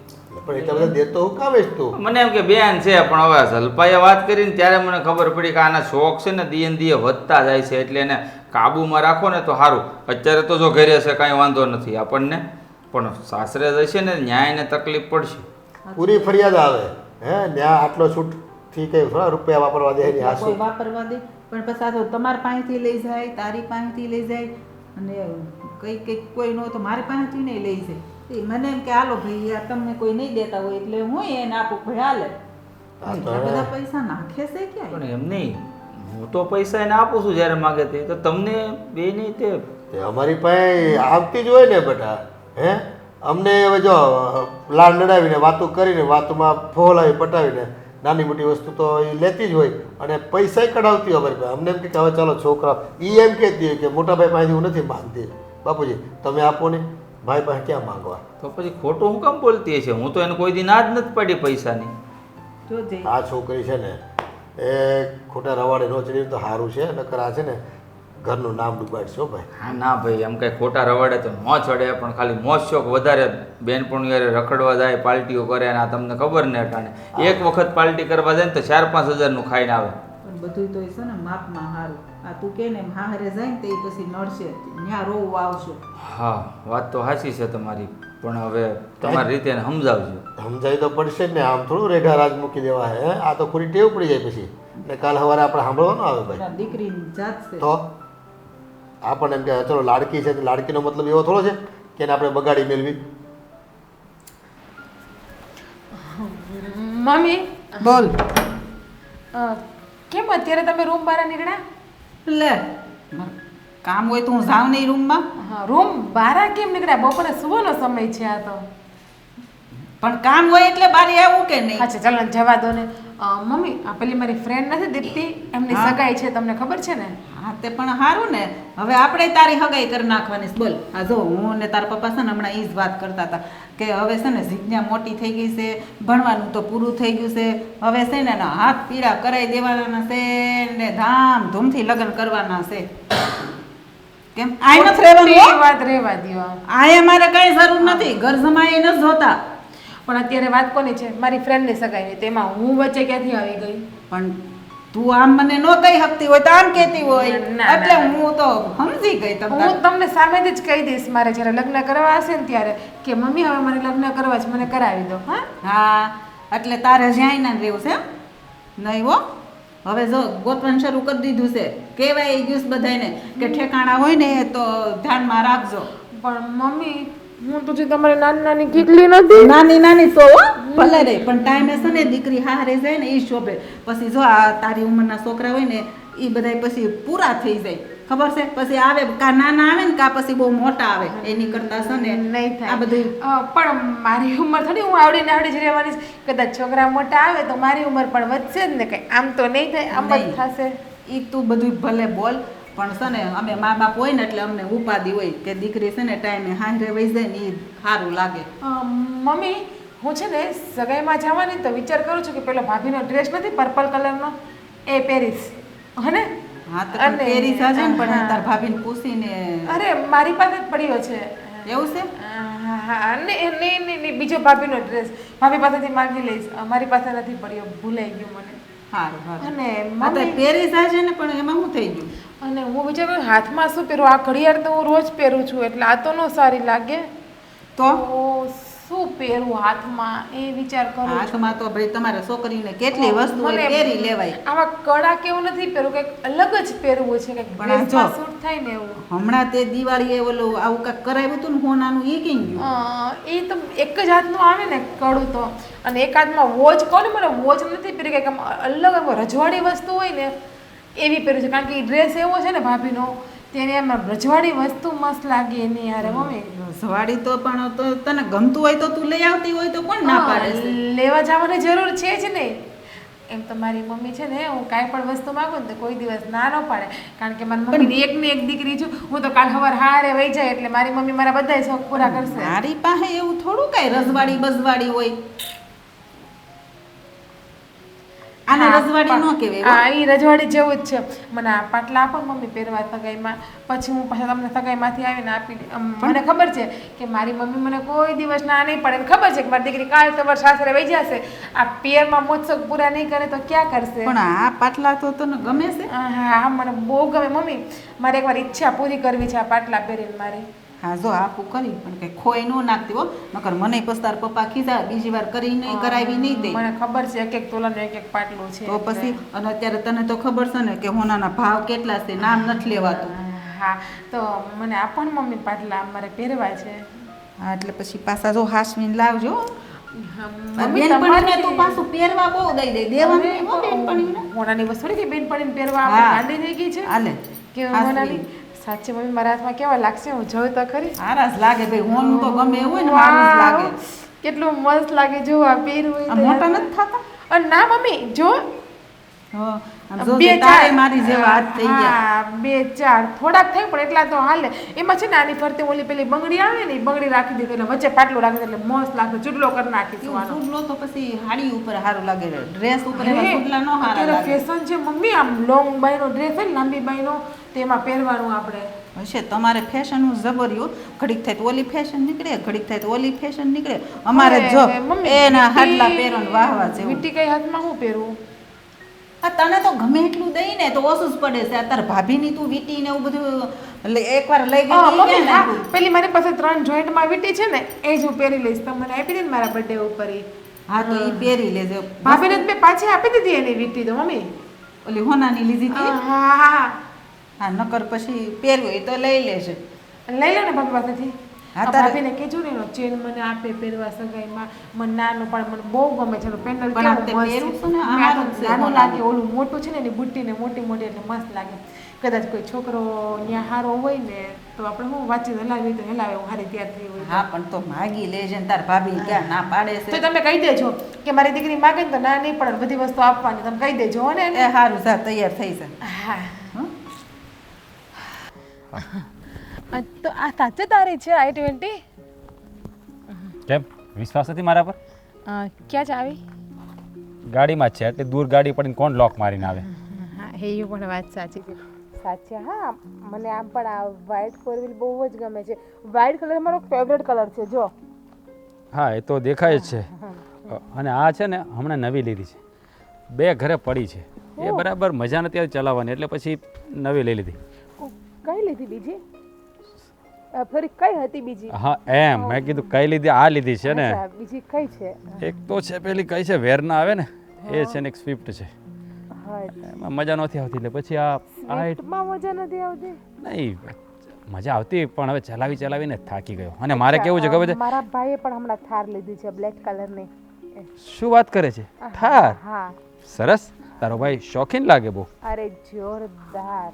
[SPEAKER 4] પણ એટલા બધા દેતો હું કામ તું.
[SPEAKER 3] મને એમ કે બેન છે, પણ હવે જલપાઈએ વાત કરીને ત્યારે મને ખબર પડી કે આના શોખ છે ને દિયે ને દિયે વધતા જાય છે, એટલે એને કાબૂમાં રાખો ને તો સારું. અત્યારે તો જો ઘરે છે કાંઈ વાંધો નથી આપણને, પણ સાસરે જશે ને ન્યાયને તકલીફ પડશે.
[SPEAKER 4] પૂરી ફરિયાદ આવે. હે ત્યાં આટલો છૂટથી કઈ થોડા રૂપિયા વાપરવા દે એની
[SPEAKER 5] કોઈ
[SPEAKER 4] હાસુ.
[SPEAKER 5] વાપરવા દે પણ પછી આ તો તમારી પાસેથી લઈ જાય, તારી પાસેથી લઈ જાય, અને કઈ કોઈ નો તો મારી પાસેથી નહીં લઈ જાય. એ મને એમ કે હાલો ભાઈ આ તમને કોઈ નહીં દેતા હોય એટલે હું એને આપું ભાઈ હાલે.
[SPEAKER 4] હા તો
[SPEAKER 5] એટલા બધા પૈસા નાખે છે ક્યાં?
[SPEAKER 3] પણ એમ નહીં, હું તો પૈસા એને આપું છું જ્યારે માગે તે, તો તમને બે નહીં તે
[SPEAKER 4] તે અમારી પાસે આવતી જ હોય ને બેટા. હે અમને હવે જો લાડ લડાવીને વાતો કરીને વાતોમાં ફોલાવી પટાવીને નાની મોટી વસ્તુ તો એ લેતી જ હોય અને પૈસાય કઢાવતી હોય અમારી પાસે. અમને એમ કે હવે ચાલો છોકરા એ એમ કહેતી હોય કે મોટા ભાઈ પાસેથી હું નથી માંગતી. બાપુજી તમે આપો ને, ભાઈ પાસે ક્યાં માંગવા?
[SPEAKER 3] તો પછી ખોટું હું કામ બોલતી હશે? હું તો એને કોઈ દી ના જ નથી પડી પૈસાની.
[SPEAKER 5] જોજે
[SPEAKER 4] આ છોકરી છે ને એ ખોટા રવાડે નો ચડી તો સારું છે, નકર આ છે ને ઘરનું નામ ડૂબાડશે હો ભાઈ.
[SPEAKER 3] હા ના ભાઈ, એમ કઈ ખોટા રવાડે તો ન ચડે, પણ ખાલી મોજ શોખ વધારે બેનપણીઓ રખડવા જાય, પાર્ટીઓ કરે, અને આ તમને ખબર ને અટાણે એક વખત પાર્ટી કરવા જાય ને તો 4-5 હજારનું ખાઈને આવે.
[SPEAKER 5] પણ બધું તો છે ને માપમાં સારું. આ તું કે ને એમ હારે જાય ને તો એ પછી નડશે, ત્યાં રોવું આવશે.
[SPEAKER 3] હા વાત તો સાચી છે તમારી, પણ હવે તમારી રીતે એને સમજાવજો.
[SPEAKER 4] સમજાય તો પડશે જ ને, આમ થોડું રેઢા રાજ મૂકી દેવા હે. આ તો પૂરી ટેવ પડી જાય પછી, ને કાલ સવારે આપણે સાંભળવાનું આવે ભાઈ.
[SPEAKER 5] એના દીકરીની જાત છે.
[SPEAKER 4] તો આપણને એમ કે ચલો લાડકી છે, તો લાડકીનો મતલબ એવો થોડો છે કે એને આપણે બગાડી મેળવી.
[SPEAKER 1] મમ્મી
[SPEAKER 5] બોલ.
[SPEAKER 1] કેમ અત્યારે તમે રૂમ બહાર નીકળ્યા?
[SPEAKER 5] લે કામ હોય તો હું જાઉં નહીં રૂમમાં.
[SPEAKER 1] હા, રૂમ બહાર કેમ નીકળ્યા? બપોરે સુવાનો સમય છે આ તો.
[SPEAKER 5] પણ કામ હોય એટલે બારી આવું કે નહીં?
[SPEAKER 1] અચ્છા ચાલો ને જવા દો ને. મમ્મી આ પેલી મારી ફ્રેન્ડ નથી દીપ્તિ, એમની
[SPEAKER 5] હા.
[SPEAKER 1] સગાઈ છે, તમને ખબર છે ને?
[SPEAKER 5] હા તે પણ સારું ને. હવે આપણે તારી હગાઈ કરી નાખવાની છે. બોલ આ જો હું ને તારા પપ્પા છે ને હમણાં એ જ વાત કરતા હતા કે હવે છે ને જીજ્ઞા મોટી થઈ ગઈ છે, ભણવાનું તો પૂરું થઈ ગયું છે, હવે છે ને એના હાથ પીળા કરાવી દેવાના છે ને ધામધૂમથી લગ્ન કરવાના છે. કેમ આય નથી રહેવાનું
[SPEAKER 1] એ
[SPEAKER 5] હો?
[SPEAKER 1] વાત રહેવા દ્યો.
[SPEAKER 5] આય અમારે કઈ જરૂર નથી, ઘર જમાઈ નથી જોતા.
[SPEAKER 1] પણ અત્યારે વાત કોની છે? મારી ફ્રેન્ડની સગાઈ, તેમાં હું વચ્ચે ક્યાંથી આવી ગઈ?
[SPEAKER 5] પણ તું આમ મને ન કહી શકતી હોય તો આમ કહેતી હોય,
[SPEAKER 1] ના,
[SPEAKER 5] એટલે
[SPEAKER 1] ના.
[SPEAKER 5] હું તો સમજી ગઈ.
[SPEAKER 1] હું તમને સામેથી જ કહી દઈશ મારે જ્યારે લગ્ન કરવા હશે ને ત્યારે કે મમ્મી હવે મારે લગ્ન કરવા છે, મને કરાવી દો. હા
[SPEAKER 5] હા એટલે તારે જ્યાં ના રહેવું છે એમ? નહીં હો. હવે જો ગોતવાનું શરૂ કરી દીધું છે. કહેવાય ગયું છે બધાને કે ઠેકાણા હોય ને તો ધ્યાનમાં રાખજો.
[SPEAKER 1] પણ મમ્મી હું તો જે તમારી નાની નાની કીકલી નથી.
[SPEAKER 5] નાની નાની તો હો, ભલે રે, પણ ટાઈમે છે ને દીકરી હારે જાય ને એ શોભે. પછી જો આ તારી ઉંમરના છોકરા હોય ને એ બધા પછી પૂરા થઈ જાય, ખબર છે? પછી આવે કા નાના આવે ને કા પછી બહુ મોટા આવે, એની કરતા છે ને
[SPEAKER 1] નહીં થાય
[SPEAKER 5] આ બધું.
[SPEAKER 1] પણ મારી ઉંમર થોડી હું આવડીને આવડી જ રહેવાની છે. કદાચ છોકરા મોટા આવે તો મારી ઉંમર પણ વધશે જ ને, કઈ આમ તો નહીં થાય, આમ જ
[SPEAKER 5] નહીં.
[SPEAKER 1] થશે.
[SPEAKER 5] એ તું બધું ભલે બોલ, પણ છે ને અમે મા બાપ હોય ને એટલે અમને ઉપાધિ હોય કે દીકરી છે ને ટાઈમે હારે વહી જાય ને એ સારું લાગે.
[SPEAKER 1] મમ્મી હું છે ને સગાઈમાં જવાની તો વિચાર કરું છું કે પેલો ભાભીનો ડ્રેસ નથી પર્પલ કલરનો, એ પહેરીશ. હને
[SPEAKER 5] હા તો પણ પહેરી જાજે ને, પણ
[SPEAKER 1] હા.
[SPEAKER 5] તાર ભાભીને પૂછીને.
[SPEAKER 1] અરે મારી પાસે જ પડ્યો છે.
[SPEAKER 5] એવું છે?
[SPEAKER 1] હા નહીં બીજો ભાભીનો ડ્રેસ ભાભી પાસેથી માંગી લઈશ. મારી પાસે નથી પડ્યો, ભૂલાઈ ગયું મને.
[SPEAKER 5] સારું સારું.
[SPEAKER 1] અને
[SPEAKER 5] હા તો
[SPEAKER 1] મમ્મી
[SPEAKER 5] પહેરી જાજે ને, પણ એમાં શું થઈ ગયું?
[SPEAKER 1] અને હું વિચારું હાથમાં શું પહેરું? આ ઘડિયાળ તો હું રોજ પહેરું છું, એટલે આ તો ન સારી લાગે.
[SPEAKER 5] તો
[SPEAKER 1] તો શું પહેરું હાથમાં એ વિચાર કરું છું.
[SPEAKER 5] હાથમાં તો ભાઈ તમારે છોકરીને કેટલી વસ્તુ હોય
[SPEAKER 1] મને
[SPEAKER 5] પહેરી લેવાય.
[SPEAKER 1] આવા કડા કેવું નથી પહેરું, કંઈક અલગ જ પહેરવું છે, કંઈક
[SPEAKER 5] પણ આ
[SPEAKER 1] ડ્રેસમાં
[SPEAKER 5] જો.
[SPEAKER 1] સૂટ થાય ને એવું.
[SPEAKER 5] હમણાં તે દિવાળીએ ઓલું આવું કાંઈક કરાવ્યું હતું ને હોનાનું, એ કઈ ગયું?
[SPEAKER 1] એ તો એક જ હાથનું આવે ને કડું તો, અને એક હાથમાં વોચ કહો ને, મને વોચ નથી પહેરી, કંઈક આમ અલગ આમ રજવાડી વસ્તુ હોય ને એવી પહેરું છે. કારણ કે એ ડ્રેસ એવો છે ને ભાભીનો, તેને એમ રજવાડી વસ્તુ મસ્ત લાગે એની યાર. મમ્મી
[SPEAKER 5] સવાડી તો પણ તો તને ગમતું હોય તો તું લઈ આવતી હોય તો કોણ ના પાડે છે?
[SPEAKER 1] લેવા જવાની જરૂર છે જ નહીં. એમ તો મારી મમ્મી છે ને હું કાંઈ પણ વસ્તુ માગું ને તો કોઈ દિવસ ના ન પાડે. કારણ કે મારી મમ્મીની એકની એક દીકરી છું. હું તો કાલ સવાર હારે વહી જાય એટલે મારી મમ્મી મારા બધાય શોખ પૂરા કરશે.
[SPEAKER 5] મારી પાસે એવું થોડું કઈ રજવાડી બજવાડી હોય. આને
[SPEAKER 1] હા,
[SPEAKER 5] રજવાડી ન કહેવાય હો.
[SPEAKER 1] હા એ રજવાડી જેવું જ છે. મને આ પાટલા આપો ને મમ્મી પહેરવા સગાઈમાં, પછી હું પાછા તમને સગાઈમાંથી આવીને આપી દે. મને ખબર છે કે મારી મમ્મી મને કોઈ દિવસ ના નહીં પડે. એને ખબર છે કે મારી દીકરી કાલ સવાર સાસરે વહી જશે, આ પિયરમાં મોજશોખ પૂરા નહીં કરે તો ક્યાં કરશે?
[SPEAKER 5] પણ આ પાટલા તો તને ગમે છે?
[SPEAKER 1] હા મને બહુ ગમે મમ્મી. મારે એકવાર ઈચ્છા પૂરી કરવી છે આ પાટલા પહેરીને મારી.
[SPEAKER 5] હા જો આપું કરી, પણ કઈ ખોઈ ન નાખતી હો, નકર મને પછી તાર પપ્પા ખીજા બીજી વાર કરી નહીં કરાવી નહીં દે.
[SPEAKER 1] મને ખબર છે એક એક તોલાનું એક એક પાટલું છે.
[SPEAKER 5] તો પછી અને અત્યારે તને તો ખબર છે ને કે હોનાના ભાવ કેટલા છે, નામ નથી લેવાતું.
[SPEAKER 1] હા તો મને આપો ને મમ્મી પાટલા, મારે પહેરવા છે.
[SPEAKER 5] હા એટલે પછી પાછા જો હાસવીને લાવજો.
[SPEAKER 1] મમ્મી
[SPEAKER 5] બેનપણીને તું પાછું પહેરવા બહુ દઈ દે, દેવાનું નહીં હો બેનપણીને.
[SPEAKER 1] હોનાની વસ્તુ થોડી કે બેનપણીને પહેરવા આપણે
[SPEAKER 5] હા.
[SPEAKER 1] ગાંડી થઈ ગઈ છે
[SPEAKER 5] હાલે
[SPEAKER 1] કે
[SPEAKER 5] હાસવી.
[SPEAKER 1] હોનાની. સાચે મમ્મી મારા હાથમાં કેવા લાગશે? હું જોઉં તો ખરી.
[SPEAKER 5] હારા જ લાગે ભાઈ, હોનું તો ગમે એવું હોય ને હારું જ લાગે.
[SPEAKER 1] કેટલું મસ્ત લાગે જો આ પહેરવું હોય
[SPEAKER 5] આ
[SPEAKER 1] તો.
[SPEAKER 5] મોટા નથી થતા?
[SPEAKER 1] અને ના મમ્મી જો
[SPEAKER 5] હો, આમ જોજે, તારે મારી જેવા હાથ થઈ ગયા.
[SPEAKER 1] હા, 2-4 થોડાક થઈ પણ એટલા તો હાલે. એમાં છે ને આની ફરતે ઓલી પેલી બંગડી આવે ને, ઈ બંગડી રાખી દીધી એટલે વચ્ચે પાટલું રાખી દીધું એટલે મસ્ત લાગે, ચૂડલો કરી નાખીશું
[SPEAKER 5] એવું
[SPEAKER 1] આનો.
[SPEAKER 5] સુગલો તો પછી હાડી ઉપર સારું લાગે, ડ્રેસ ઉપર એવા સુગલા નો સારા
[SPEAKER 1] અત્યારે
[SPEAKER 5] લાગે.
[SPEAKER 1] ફેશન છે મમ્મી, આમ લોંગ બાયનો ડ્રેસ હોય ને, લાંબી બાયનો, તેમાં પહેરવાનું આપણે.
[SPEAKER 5] હશે તમારે ફેશન જબર્યું, ઘડીક થાય તો ઓલી ફેશન નીકળે, ઘડીક થાય તો ઓલી ફેશન નીકળે. અમારે જો
[SPEAKER 1] અરે મમ્મી,
[SPEAKER 5] એના
[SPEAKER 1] વીંટી-
[SPEAKER 5] હાડલા પહેરો ને વાહવા જેવું.
[SPEAKER 1] વીંટી કઈ હાથમાં હું પહેરવું?
[SPEAKER 5] આ તને તો ગમે એટલું દઈ ને તો ઓછું જ પડે છે. અત્યારે ભાભીની તું વીટી ને એવું બધું એકવાર લઈ ગઈ
[SPEAKER 1] હા,
[SPEAKER 5] ઈ
[SPEAKER 1] મમ્મી,
[SPEAKER 5] ક્યાં
[SPEAKER 1] હા,
[SPEAKER 5] નાખ્યું?
[SPEAKER 1] પેલી મારી પાસે 3 જોઈન્ટમાં વીંટી છે ને, એ જ હું પહેરી લઈશ. તમે મને આપી દે ને મારા બર્થડે ઉપર ઈ.
[SPEAKER 5] હા તો ઈ પહેરી લેજો.
[SPEAKER 1] ભાભીને તો મેં પાછી આપી દીધી એની વીંટી તો મમ્મી.
[SPEAKER 5] ઓલી હોનાની લીધી
[SPEAKER 1] હા,
[SPEAKER 5] હતી.
[SPEAKER 1] હા,
[SPEAKER 5] હા નકર પછી પહેરવું એ તો લઈ લેશે.
[SPEAKER 1] લઈ લો ને ભાભી પાસેથી.
[SPEAKER 5] હા,
[SPEAKER 1] આ
[SPEAKER 5] તારે-
[SPEAKER 1] ભાભીને કહેજો ને એનો ચેન મને આપે પહેરવા સગાઈમાં. મને નાનો પણ મને બહુ ગમે છે એનો પેનલ
[SPEAKER 5] પણ આ
[SPEAKER 1] કેવો
[SPEAKER 5] તે
[SPEAKER 1] મસ્ત
[SPEAKER 5] પહેરું
[SPEAKER 1] છે.
[SPEAKER 5] છું ને, આ
[SPEAKER 1] મેં આ તો
[SPEAKER 5] હારું જ છે
[SPEAKER 1] નાનો
[SPEAKER 5] હોનાનું.
[SPEAKER 1] લાગે, ઓલું મોટું છે ને એની બુટ્ટીને મોટી મોટી એટલે મસ્ત લાગે. કદાચ કોઈ છોકરો ત્યાં હારો હોય ને તો આપણે હું વાતચીત હલાવી તો હલાવે, હું હારી તૈયાર થઈ હોય.
[SPEAKER 5] હા પણ તો માગી લેજે ને તાર ભાભી ક્યાં ના પાડે
[SPEAKER 1] તો
[SPEAKER 5] છે.
[SPEAKER 1] તમે કહી દેજો કે મારી દીકરી માગે ને તો ના નહીં પડે, બધી વસ્તુ આપવાની, તમે કહી દેજો હો ને એને.
[SPEAKER 5] એ સારું જા તૈયાર થઈ જા.
[SPEAKER 1] હા.
[SPEAKER 5] હં?
[SPEAKER 1] તો આ સાચે તારી છે i20?
[SPEAKER 6] કેમ વિશ્વાસ નથી મારા પર?
[SPEAKER 1] ક્યાં ચાવી?
[SPEAKER 6] ગાડીમાં જ છે, એટલે દૂર ગાડી પડીને કોણ લોક મારીને આવે?
[SPEAKER 1] હા, એ પણ વાત સાચી છે. સાચી, હા, મને આમ પણ આ વ્હાઈટ ફોર વ્હીલ બહુ જ ગમે છે. વ્હાઈટ કલર મારો ફેવરેટ કલર છે જો.
[SPEAKER 6] હા એ તો દેખાય જ છે. અને આ છે ને હમણાં નવી લીધી છે, 2 ઘરે પડી છે, એ બરાબર મજા નથી આવી ચલાવવાની, એટલે પછી નવી લઈ લીધી.
[SPEAKER 1] કઈ લીધી બીજી? ફરી કઈ હતી બીજી?
[SPEAKER 6] હા એમ મેં કીધું કઈ લીધી? આ લીધી છે ને.
[SPEAKER 1] અચ્છા, બીજી કઈ છે?
[SPEAKER 6] એક તો છે પેલી કઈ છે વેરના આવે ને એ છે ને એક સ્વિફ્ટ છે,
[SPEAKER 1] હા,
[SPEAKER 6] એમાં મજા નથી આવતી, એટલે પછી આ
[SPEAKER 1] સ્વિફ્ટમાં મજા નથી આવતી.
[SPEAKER 6] નહીં મજા આવતી પણ હવે ચલાવીને થાકી ગયો. અને મારે કેવું છે ખબર છે?
[SPEAKER 1] મારા ભાઈએ પણ હમણાં થાર લીધી છે, બ્લેક કલરની.
[SPEAKER 6] શું વાત કરે છે? થાર?
[SPEAKER 1] હા,
[SPEAKER 6] સરસ, તારો ભાઈ શોખીન લાગે બહુ.
[SPEAKER 1] અરે જોરદાર.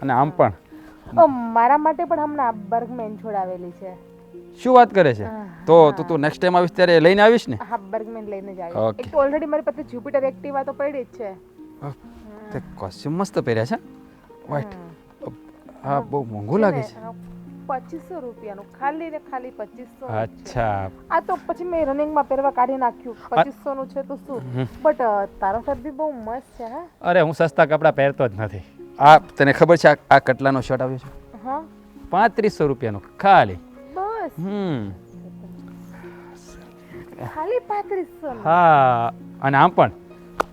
[SPEAKER 6] અને આમ પણ
[SPEAKER 1] ઓ, મારા માટે પણ હમણાં બર્ગમેન છોડાવેલી છે.
[SPEAKER 6] શું વાત કરે છે? તો તું નેક્સ્ટ ટાઈમ આવીશ ત્યારે લઈને આવીશ ને?
[SPEAKER 1] હા, બર્ગમેન લઈને જ આવી.
[SPEAKER 6] Okay.
[SPEAKER 1] એક તો ઓલરેડી મારી પાસે જ્યુપિટર એક્ટિવા તો પડી જ છે.
[SPEAKER 6] તે કોસ્ચ્યુમ મસ્ત પહેર્યા છે, વ્હાઈટ. હા બહુ મોંઘું લાગે છે.
[SPEAKER 1] 2500 રૂપિયાનું, ખાલી ને ખાલી 2500.
[SPEAKER 6] અચ્છા
[SPEAKER 1] આ તો પછી મેં રનિંગમાં પહેરવા કાઢી નાખ્યું. 2500 નું છે તો શું, બટ તારો શર્ટ બી બહુ મસ્ત છે. હા,
[SPEAKER 6] અરે હું સસ્તા કપડાં પહેરતો જ નથી. આ તને ખબર છે આ કેટલાનો શર્ટ આવ્યો છે?
[SPEAKER 1] હા,
[SPEAKER 6] 3500 રૂપિયાનો ખાલી.
[SPEAKER 1] બસ ખાલી 3500 નું.
[SPEAKER 6] હા અને આમ પણ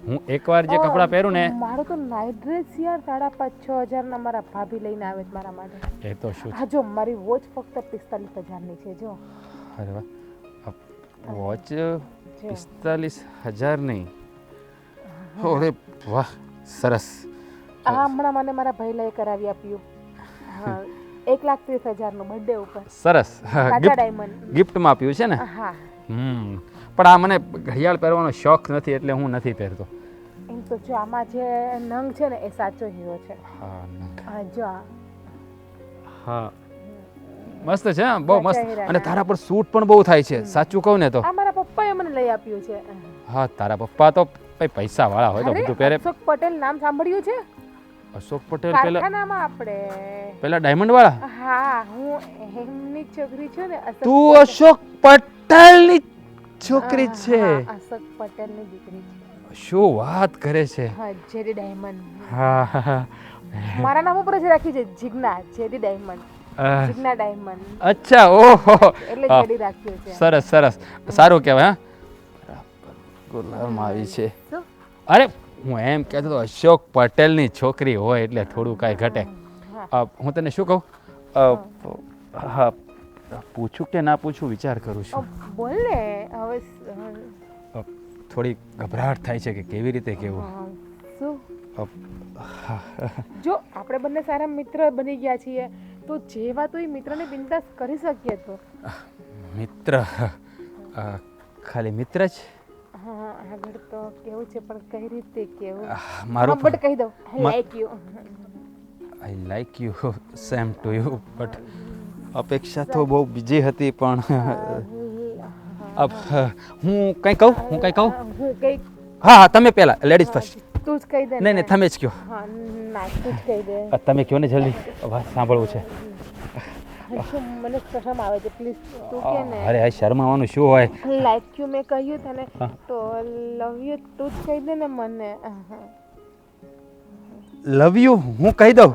[SPEAKER 6] હું એકવાર જે કપડાં પહેરું ને
[SPEAKER 1] મારો તો નાઇટ ડ્રેસ યાર 5,500-6,000 ના મારા ભાભી લઈને આવે છે મારા માટે.
[SPEAKER 6] એ તો શું
[SPEAKER 1] હા જો, મારી વોચ ફક્ત 45,000 ની છે જો.
[SPEAKER 6] અરે વાહ, વોચ 45,000 નહીં? અરે વાહ સરસ.
[SPEAKER 1] આ હમણાં મને મારા ભાઈ લઈ કરાવી આપ્યું. હા, 1,30,000 નું બર્થડે ઉપર.
[SPEAKER 6] સરસ.
[SPEAKER 1] કાચા ડાયમંડ.
[SPEAKER 6] ગિફ્ટમાં આપ્યું છે ને?
[SPEAKER 1] હા,
[SPEAKER 6] પણ આ મને ઘડિયાળ પહેરવાનો શોખ નથી એટલે હું નથી પહેરતો.
[SPEAKER 1] એમ તો જો આમાં જે નંગ છે ને એ સાચો હીરો છે.
[SPEAKER 6] હા
[SPEAKER 1] હા જો આ.
[SPEAKER 6] હા મસ્ત છે, હા, બહુ મસ્ત.
[SPEAKER 1] હીરા.
[SPEAKER 6] અને તારા પર સૂટ પણ બહુ થાય છે, સાચું કહું ને તો.
[SPEAKER 1] આ મારા પપ્પાએ મને લઈ આપ્યું છે.
[SPEAKER 6] હા તારા પપ્પા તો પૈસા વાળા હોય તો
[SPEAKER 1] અરે,
[SPEAKER 6] બધું પહેરે.
[SPEAKER 1] અશોક પટેલ નામ સાંભળ્યું છે?
[SPEAKER 6] અશોક પટેલ પેલા
[SPEAKER 1] કારખાનામાં આપણે.
[SPEAKER 6] પેલા ડાયમંડ વાળા?
[SPEAKER 1] હા, હું એમની છોકરી છું ને.
[SPEAKER 6] તું અશોક પટેલની છોકરી છે?
[SPEAKER 1] હા, અશોક પટેલની દીકરી છે.
[SPEAKER 6] શું વાત કરે છે?
[SPEAKER 1] હા, જેડી ડાયમંડ.
[SPEAKER 6] હા હા, હા.
[SPEAKER 1] મારા નામ ઉપર જ રાખી છે, જીજ્ઞા, જેડી ડાયમંડ.
[SPEAKER 6] અ,
[SPEAKER 1] જીજ્ઞા ડાયમંડ
[SPEAKER 6] અચ્છા ઓહો.
[SPEAKER 1] એટલે
[SPEAKER 6] હા,
[SPEAKER 1] જેડી રાખ્યું છે.
[SPEAKER 6] સરસ સરસ, સારું કહેવાય. હા ગુલામ આવી છે.
[SPEAKER 1] શું?
[SPEAKER 6] અરે હું એમ કહેતો હતો અશોક પટેલની છોકરી હોય એટલે થોડું કાંઈ ઘટે. હું તને શું કહું, હા પૂછું કે ના પૂછું વિચાર કરું છું.
[SPEAKER 1] બોલ ને હવે.
[SPEAKER 6] થોડી ગભરાટ થાય છે કે કેવી રીતે કેવું.
[SPEAKER 1] શું? જો આપણે બંને સારા મિત્ર બની ગયા છીએ તો જે વાત હોય મિત્રને બિંદાસ કરી શકીએ તો.
[SPEAKER 6] મિત્ર? ખાલી મિત્ર જ?
[SPEAKER 1] હા, આગળ તો કેવું છે પણ કઈ રીતે કેવું?
[SPEAKER 6] મારું
[SPEAKER 1] બટ કહી દઉં, I like you.
[SPEAKER 6] I like you, same to you. But અપેક્ષા તો બહુ બીજી હતી પણ હું કંઈ કહું
[SPEAKER 1] હું કઈ
[SPEAKER 6] હા હા તમે પહેલાં લેડીઝ ફર્સ્ટ
[SPEAKER 1] તું જ કહી દે
[SPEAKER 6] નહીં નહીં તમે જ કહો
[SPEAKER 1] હા ના તું જ કહી દે
[SPEAKER 6] તમે કહો ને જલ્દી વાત સાંભળવું છે
[SPEAKER 1] શું મને શરમ આવે છે પ્લીઝ તું કે ને
[SPEAKER 6] અરે આ શરમાવાનું શું હોય
[SPEAKER 1] લાઈક યુ મેં કહ્યું તને
[SPEAKER 6] હા.
[SPEAKER 1] તો લવ યુ તું જ કહી દે ને મને
[SPEAKER 6] લવ યુ હું કહી દઉં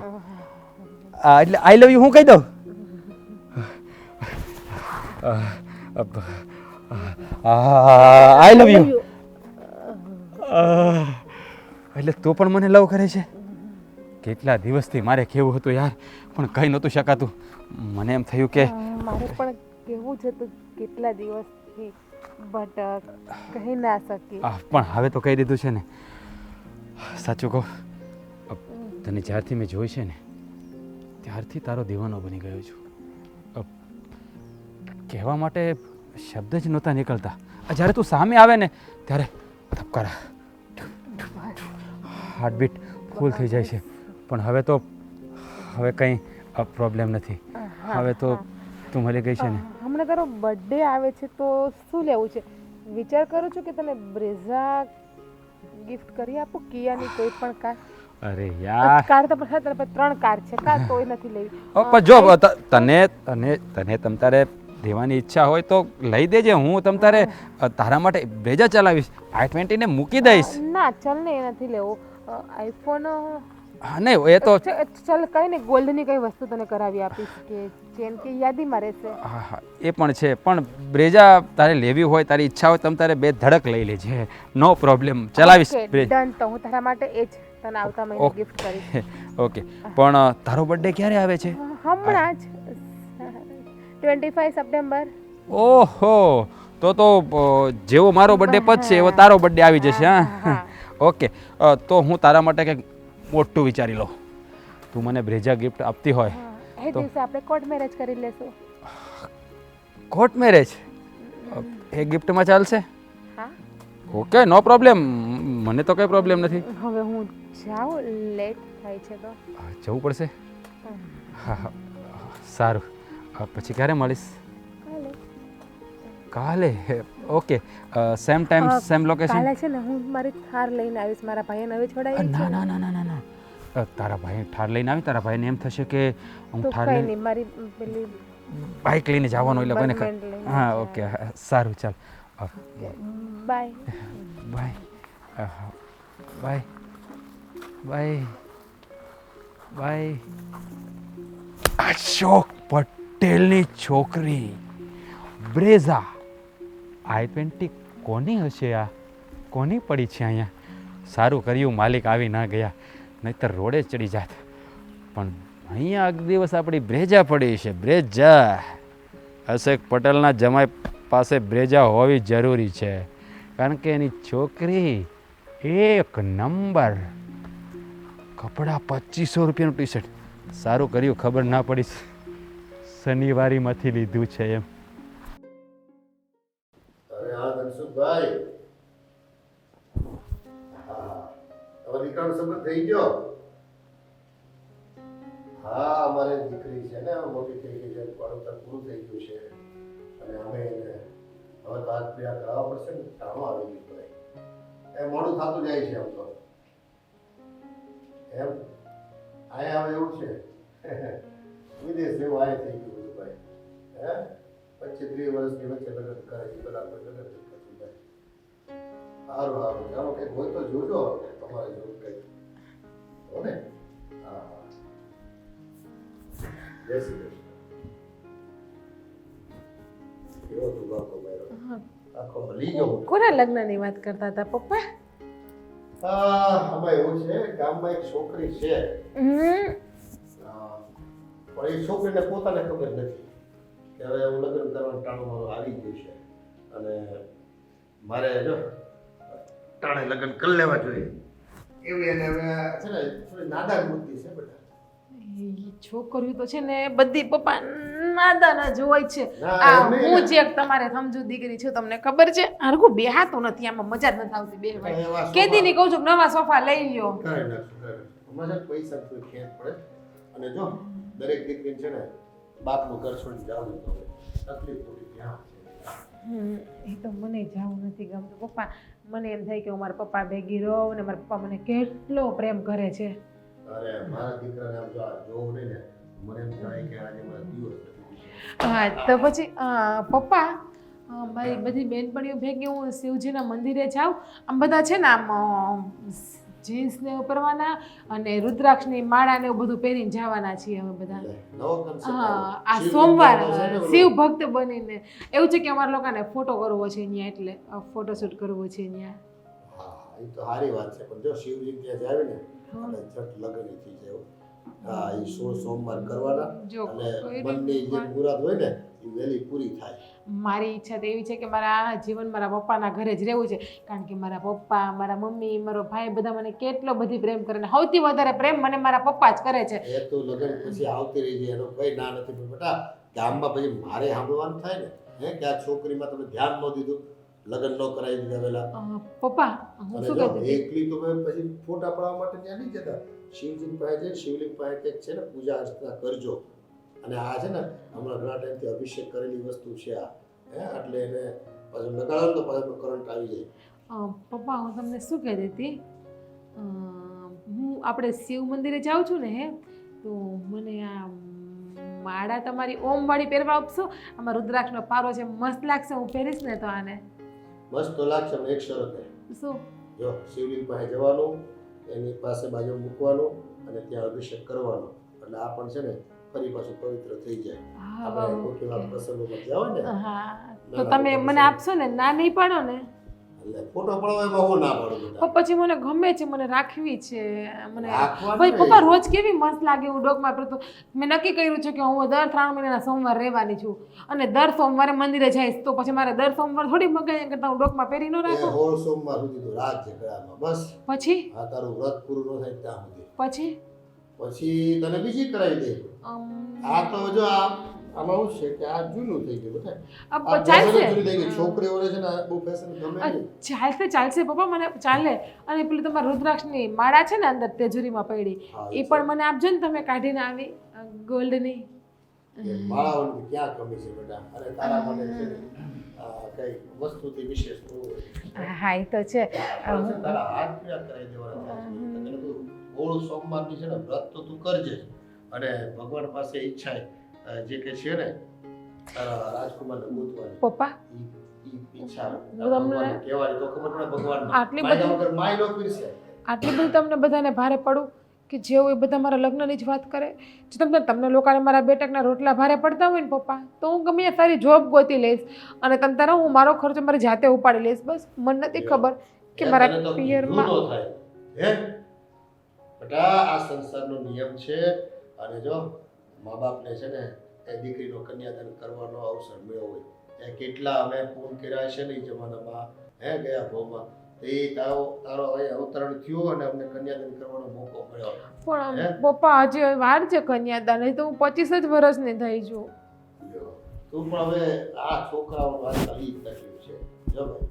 [SPEAKER 6] એટલે આઈ લવ યુ હું કહી દઉં આઈ લવ યુ એટલે તું પણ મને લવ કરે છે કેટલા દિવસથી મારે કહેવું હતું યાર પણ કહી નહોતું શકાતું મને એમ થયું કે
[SPEAKER 1] મારે પણ કેવું છે તો કેટલા દિવસથી બટ કહી ના શકી
[SPEAKER 6] પણ હવે તો કહી દીધું છે ને સાચું કહું તને જ્યારથી મેં જોઈ છે ને ત્યારથી તારો દીવાનો બની ગયો છું કહેવા માટે શબ્દ જ નહોતા નીકળતા જ્યારે તું સામે આવે ને ત્યારે ધબકારા હાર્ટબીટ ફૂલ થઈ જાય છે પણ હવે કંઈ પ્રોબ્લેમ નથી હવે તો તું મળી ગઈ છે ને
[SPEAKER 1] હમણાં તારો બર્થડે આવે છે તો શું લેવું છે વિચાર કરું છું કે તને બ્રેઝા ગિફ્ટ કરી આપું કિયાની કોઈ પણ કાર
[SPEAKER 6] અરે યાર
[SPEAKER 1] કાર તો પછી તારા પાસે 3 કાર છે કાર તોય નથી લેવી
[SPEAKER 6] પણ જો તને તમ તારે દેવાની ઈચ્છા હોય તો લઈ દેજે હું તમ તારે તારા માટે બ્રેઝા ચલાવીશ i20 ને મૂકી દઈશ
[SPEAKER 1] ના ચાલ ને એ નથી લેવું આઈફોન
[SPEAKER 6] હા નહીં એ તો
[SPEAKER 1] ચાલ કઈ ને ગોલ્ડની કઈ વસ્તુ તને કરાવી આપીશ કે ચેન કે યાદીમાં રહેશે
[SPEAKER 6] હા હા એ પણ છે પણ બ્રેઝા તારે લેવી હોય તારી ઈચ્છા હોય તમ તારે બે ધડક લઈ લેજે નો પ્રોબ્લેમ ચલાવીશ
[SPEAKER 1] ડન તો હું તારા માટે એ જ તને આવતા મહિને ગિફ્ટ કરીશ
[SPEAKER 6] ઓકે પણ તારો બર્થડે ક્યારે આવે છે
[SPEAKER 1] હમણાં જ 25 સપ્ટેમ્બર
[SPEAKER 6] ઓહો તો જેવો મારો બર્થડે પતશે એવો તારો બર્થડે આવી જશે હા ઓકે તો હું તારા માટે કંઈક મોટું વિચારી લઉં તું મને બ્રેઝા ગિફ્ટ આપતી હોય
[SPEAKER 1] એ દિવસે આપણે કોર્ટ મેરેજ કરી લેશું
[SPEAKER 6] કોર્ટ મેરેજ એ ગિફ્ટમાં ચાલશે
[SPEAKER 1] હા
[SPEAKER 6] ઓકે નો પ્રોબ્લેમ મને તો કંઈ પ્રોબ્લેમ નથી
[SPEAKER 1] હવે હું જાઉં લેટ થાય છે તો
[SPEAKER 6] જવું પડશે હા હા સારું પછી ક્યારે મળીશ કાલે okay same time same location
[SPEAKER 1] કાલે છે ને હું મારી થાર લઈને આવીશ મારા ભાઈએ નવી છોડાવી
[SPEAKER 6] ના ના ના ના ના ના તારા ભાઈ ઠાર લઈને આવી તારા ભાઈને એમ થશે કે હું
[SPEAKER 1] તો
[SPEAKER 6] ઠાર
[SPEAKER 1] કઈ
[SPEAKER 6] લઈને
[SPEAKER 1] નહીં મારી પેલી
[SPEAKER 6] બાઇક લઈને જવાનું એટલે કોઈને
[SPEAKER 1] husband લઈને
[SPEAKER 6] હા ઓકે સારું ચાલ
[SPEAKER 1] bye
[SPEAKER 6] bye bye bye bye Ashok પટેલની છોકરી બ્રેઝા i20 કોની હશે આ કોની પડી છે અહીંયા સારું કર્યું માલિક આવી ના ગયા નહીંતર રોડે ચડી જાત પણ અહીંયા એક દિવસ આપણી બ્રેઝા પડી છે બ્રેઝા અશોક પટેલના જમાઈ પાસે બ્રેઝા હોવી જરૂરી છે કારણ કે એની છોકરી એક નંબર કપડાં 2500 રૂપિયાનું ટી શર્ટ સારું કર્યું ખબર ના પડી શનિવારીમાંથી લીધું છે એમ
[SPEAKER 4] અરે હા ધનસુખભાઈ હા હવે દીકરાનો સંબંધ થઈ ગયો હા અમારે દીકરી છે ને મોટી થઈ ગઈ છે ભણતર પૂરું થઈ ગયું છે અને અમે એને હવે તો હાથ પીડા કરાવવા પડશે ને ટાણો આવી ગયું ભાઈ એ મોડું થતું જાય છે આમ તો એમ આયા હવે એવું છે વિદેશ જેવું આય થઈ ગયું બધું ભાઈ હે 25-30 વર્ષની વચ્ચે લગ્ન કરે છે બધા કોઈ લગ્ન નથી કરતું ભાઈ સારું સારું ચાલો કંઈક હોય તો જોજો તમારે જોવું કંઈક હો ને હા હા જય શ્રી કૃષ્ણ કેવો તું બાપો મારો આખો હલી ગયો
[SPEAKER 1] કોના લગ્નની વાત કરતા હતા પપ્પા
[SPEAKER 4] આમાં એવું છે ગામમાં એક છોકરી છે પણ એ છોકરીને પોતાને ખબર નથી કે હવે હું લગ્ન કરવાનું ટાણું મારું આવી ગયું છે અને મારે જો ટાણે લગ્ન કરી લેવા જોઈએ એવી એને હવે છે ને થોડી નાદાન બુદ્ધિ છે બેટા
[SPEAKER 1] છોકરીઓ તો છે ને બધી પપ્પા નાદાના જ હોય છે
[SPEAKER 4] ના,
[SPEAKER 1] આ
[SPEAKER 4] એમ નહીં
[SPEAKER 1] હું
[SPEAKER 4] ને.
[SPEAKER 1] જે એક તમારે સમજુ દીકરી છું તમને ખબર છે હરખું બેહાતો નથી આમાં મજા જ નથી આવતી બે ભાઈ
[SPEAKER 4] એવા
[SPEAKER 1] કેદી ની કહું છું કે નવા સોફા લઈ લ્યો
[SPEAKER 4] કરાવી નાખશું હમણાં છે ને પૈસા થોડી ખેંચ પડે અને જો દરેક દીકરી છે ને બાપનું ઘર છોડીને જવું તો તકલીફ થોડી ત્યાં છે
[SPEAKER 1] એ તો મને જવું નથી ગમતું પપ્પા. મને એમ થાય કે હું મારા પપ્પા ભેગી રહું અને મારા પપ્પા મને કેટલો પ્રેમ કરે છે.
[SPEAKER 4] અરે મારા દીકરાને આમ જો આ જોવું નહીં ને મને એમ થાય કે આજે મારા દિવસ નથી.
[SPEAKER 1] હા તો પછી પપ્પા મારી બધી બેનપણીઓ ભેગી હું શિવજીના મંદિરે જાઉં. આમ બધા છે ને આમ જીન્સ ને એવું પહેરવાના અને રુદ્રાક્ષની માળા ને એવું બધું પહેરીને જવાના છીએ અમે બધા.
[SPEAKER 4] નવો concept
[SPEAKER 1] હા
[SPEAKER 4] આવ્યો.
[SPEAKER 1] આ
[SPEAKER 4] શિવ
[SPEAKER 1] સોમવાર
[SPEAKER 4] ભક્તો છે ને ઓલો.
[SPEAKER 1] શિવ ભક્ત બનીને એવું છે કે અમારા લોકોને ફોટો કરવો છે અહીંયા એટલે ફોટોશૂટ કરવો છે અહીંયા.
[SPEAKER 4] હા એ તો સારી વાત છે પણ જો શિવજી ત્યાં જાવે ને એટલે ઝટ લગ્ન થઈ જાય હો. હા એ 16 સોમવાર કરવાના
[SPEAKER 1] જો
[SPEAKER 4] અને
[SPEAKER 1] કોઈ
[SPEAKER 4] મનની જે મુરાદ હોય ને એ વહેલી પૂરી થાય.
[SPEAKER 1] મારી ઈચ્છા તો એવી છે કે મારા જીવન મારા પપ્પાના ઘરે જ રહેવું છે કારણ કે મારા પપ્પા મારા મમ્મી મારો ભાઈ બધા મને કેટલો બધી પ્રેમ કરે ને સૌથી વધારે પ્રેમ મને મારા પપ્પા જ કરે છે.
[SPEAKER 4] એ તો લગ્ન પછી આવતી રહી જાય એનો કઈ ના નથી પણ બેટા ગામમાં પછી મારે સાંભળવાનું થાય ને હે કે આ છોકરીમાં તમે ધ્યાન ન દીધું લગ્ન ન કરાવી દીધા પેલા
[SPEAKER 1] પપ્પા હું
[SPEAKER 4] અને
[SPEAKER 1] શું
[SPEAKER 4] જો
[SPEAKER 1] કહેતી હતી?
[SPEAKER 4] એકલી તો મેં પછી ફોટા પાડવા માટે ત્યાં નહીં જતા શિવજી પાસે જઈને શિવલિંગ પાસે કંઈક છે ને પૂજા અર્ચના કરજો અને આ છે ને હમણાં ઘણા ટાઈમથી અભિષેક કરેલી વસ્તુ છે આ હે એટલે એને પાછું લગાડો તો પાછું કરંટ આવી જાય.
[SPEAKER 1] પપ્પા હું તમને શું કહેતી હતી હું આપણે શિવ મંદિરે જાઉં છું ને હે તો મને આ માળા તમારી ઓમ વાળી પહેરવા આપશો? આમાં રુદ્રાક્ષનો પારો છે મસ્ત લાગશે હું પહેરીશ ને તો આને.
[SPEAKER 4] મસ્ત તો લાગશે પણ એક શરત છે
[SPEAKER 1] શું?
[SPEAKER 4] જો શિવલિંગ પાસે જવાનું એની પાસે બાજુ મૂકવાનું અને ત્યાં અભિષેક કરવાનો એટલે આ પણ છે ને ફરી પાછું પવિત્ર થઈ જાય.
[SPEAKER 1] હા
[SPEAKER 4] આપણે કોઈ કેવા પ્રસંગોમાં ગયા હોય ને
[SPEAKER 1] હા તો તમે મને આપશો ને? ના નહીં પાડો ને?
[SPEAKER 4] એટલે ફોટો પાડવા એમાં હું ના પાડું બેટા.
[SPEAKER 1] પણ પછી મને ગમે છે મને રાખવી છે મને
[SPEAKER 4] રાખવાનું
[SPEAKER 1] ભાઈ
[SPEAKER 4] નહીં.
[SPEAKER 1] પપ્પા રોજ કેવી મસ્ત લાગે હું ડોકમાં પહેરતો. મેં નક્કી કર્યું છે કે હું દર 3 મહિનાના સોમવાર રહેવાની છું અને દર સોમવારે મંદિરે જઈશ તો પછી મારે દર સોમવાર થોડી મગાઈ કરતા હું ડોકમાં પહેરી ન
[SPEAKER 4] એ
[SPEAKER 1] રાખું.
[SPEAKER 4] 16 સોમવાર સુધી તો રાત છે ગળામાં બસ
[SPEAKER 1] પછી
[SPEAKER 4] આ તારું વ્રત પૂરું ન થાય ત્યાં સુધી
[SPEAKER 1] પછી
[SPEAKER 4] પછી તને બીજી કરાવી દે. આ તો જો આમાં શું છે કે આ જૂનું થઈ ગયું બેટા. આ
[SPEAKER 1] ચાલશે
[SPEAKER 4] fashion જૂની થઈ ગઈ. છોકરીઓને છે ને આ બહુ ફેશન ગમે નહીં.
[SPEAKER 1] ચાલશે ચાલશે પપ્પા મને ચાલે. અને પેલી તમારી રુદ્રાક્ષની માળા છે ને અંદર તેજુરીમાં પડી
[SPEAKER 4] હા,
[SPEAKER 1] એ પણ મને આપજો ને તમે કાઢીને આવી ગોલ્ડની.
[SPEAKER 4] એ માળાઓની ક્યાં કમી છે બેટા અને તારા માટે છે ને કઈ વસ્તુથી વિશેષ ન હોય.
[SPEAKER 1] હા એ તો છે.
[SPEAKER 4] પણ છે ને તારા હાથ પીડા કરાવી દેવાના થાય છે. તો તને કહું, 16 સોમવારની છે ને વ્રત તો તું કરજે જ. અને ભગવાન પાસે ઈચ્છા જે કે છે ને તારા રાજકુમારને ગોતવાની
[SPEAKER 1] પપ્પા
[SPEAKER 4] ઈ ઈચ્છા
[SPEAKER 1] તમને-
[SPEAKER 4] ભગવાનને કહેવાની તો ખબર પડે ભગવાનને.
[SPEAKER 1] આટલી
[SPEAKER 4] માયના
[SPEAKER 1] બધી-
[SPEAKER 4] વગર માય નો પીરસે.
[SPEAKER 1] આટલી બધી તમને બધાને ભારે પડું કે જેવું એ બધા મારા લગ્નની જ વાત કરે. જો તમને લોકોને મારા બેટકના રોટલા ભારે પડતા હોય ને પપ્પા તો હું ગમે ત્યાં સારી જોબ ગોતી લઈશ અને તમ તારા હું મારો ખર્ચો મારી જાતે ઉપાડી લઈશ. બસ મને નથી ખબર કે
[SPEAKER 4] તને
[SPEAKER 1] મારા
[SPEAKER 4] તો
[SPEAKER 1] પિયરમાં
[SPEAKER 4] કીધું ન થાય. હે બેટા આ સંસારનો નિયમ છે અને જો મા બાપને છે ને એ દીકરીનો કન્યાદાન કરવાનો અવસર મળ્યો હોય એ કેટલા અમે ફોન કર્યા છે ને એ જમાનામાં હે ગયા ભાવમાં એ તારો હવે અવતરણ થયું અને અમને કન્યાદાન કરવાનો મોકો મળ્યો.
[SPEAKER 1] પણ
[SPEAKER 4] હે?
[SPEAKER 1] પપ્પા હજી વાર છે કન્યાદાન હજી તો હું 25 જ વર્ષની થઈ છું.
[SPEAKER 4] લ્યો. તું પણ હવે આ છોકરાઓનો આજકાલ ઈ જ તકલીફ છે. જો ભાઈ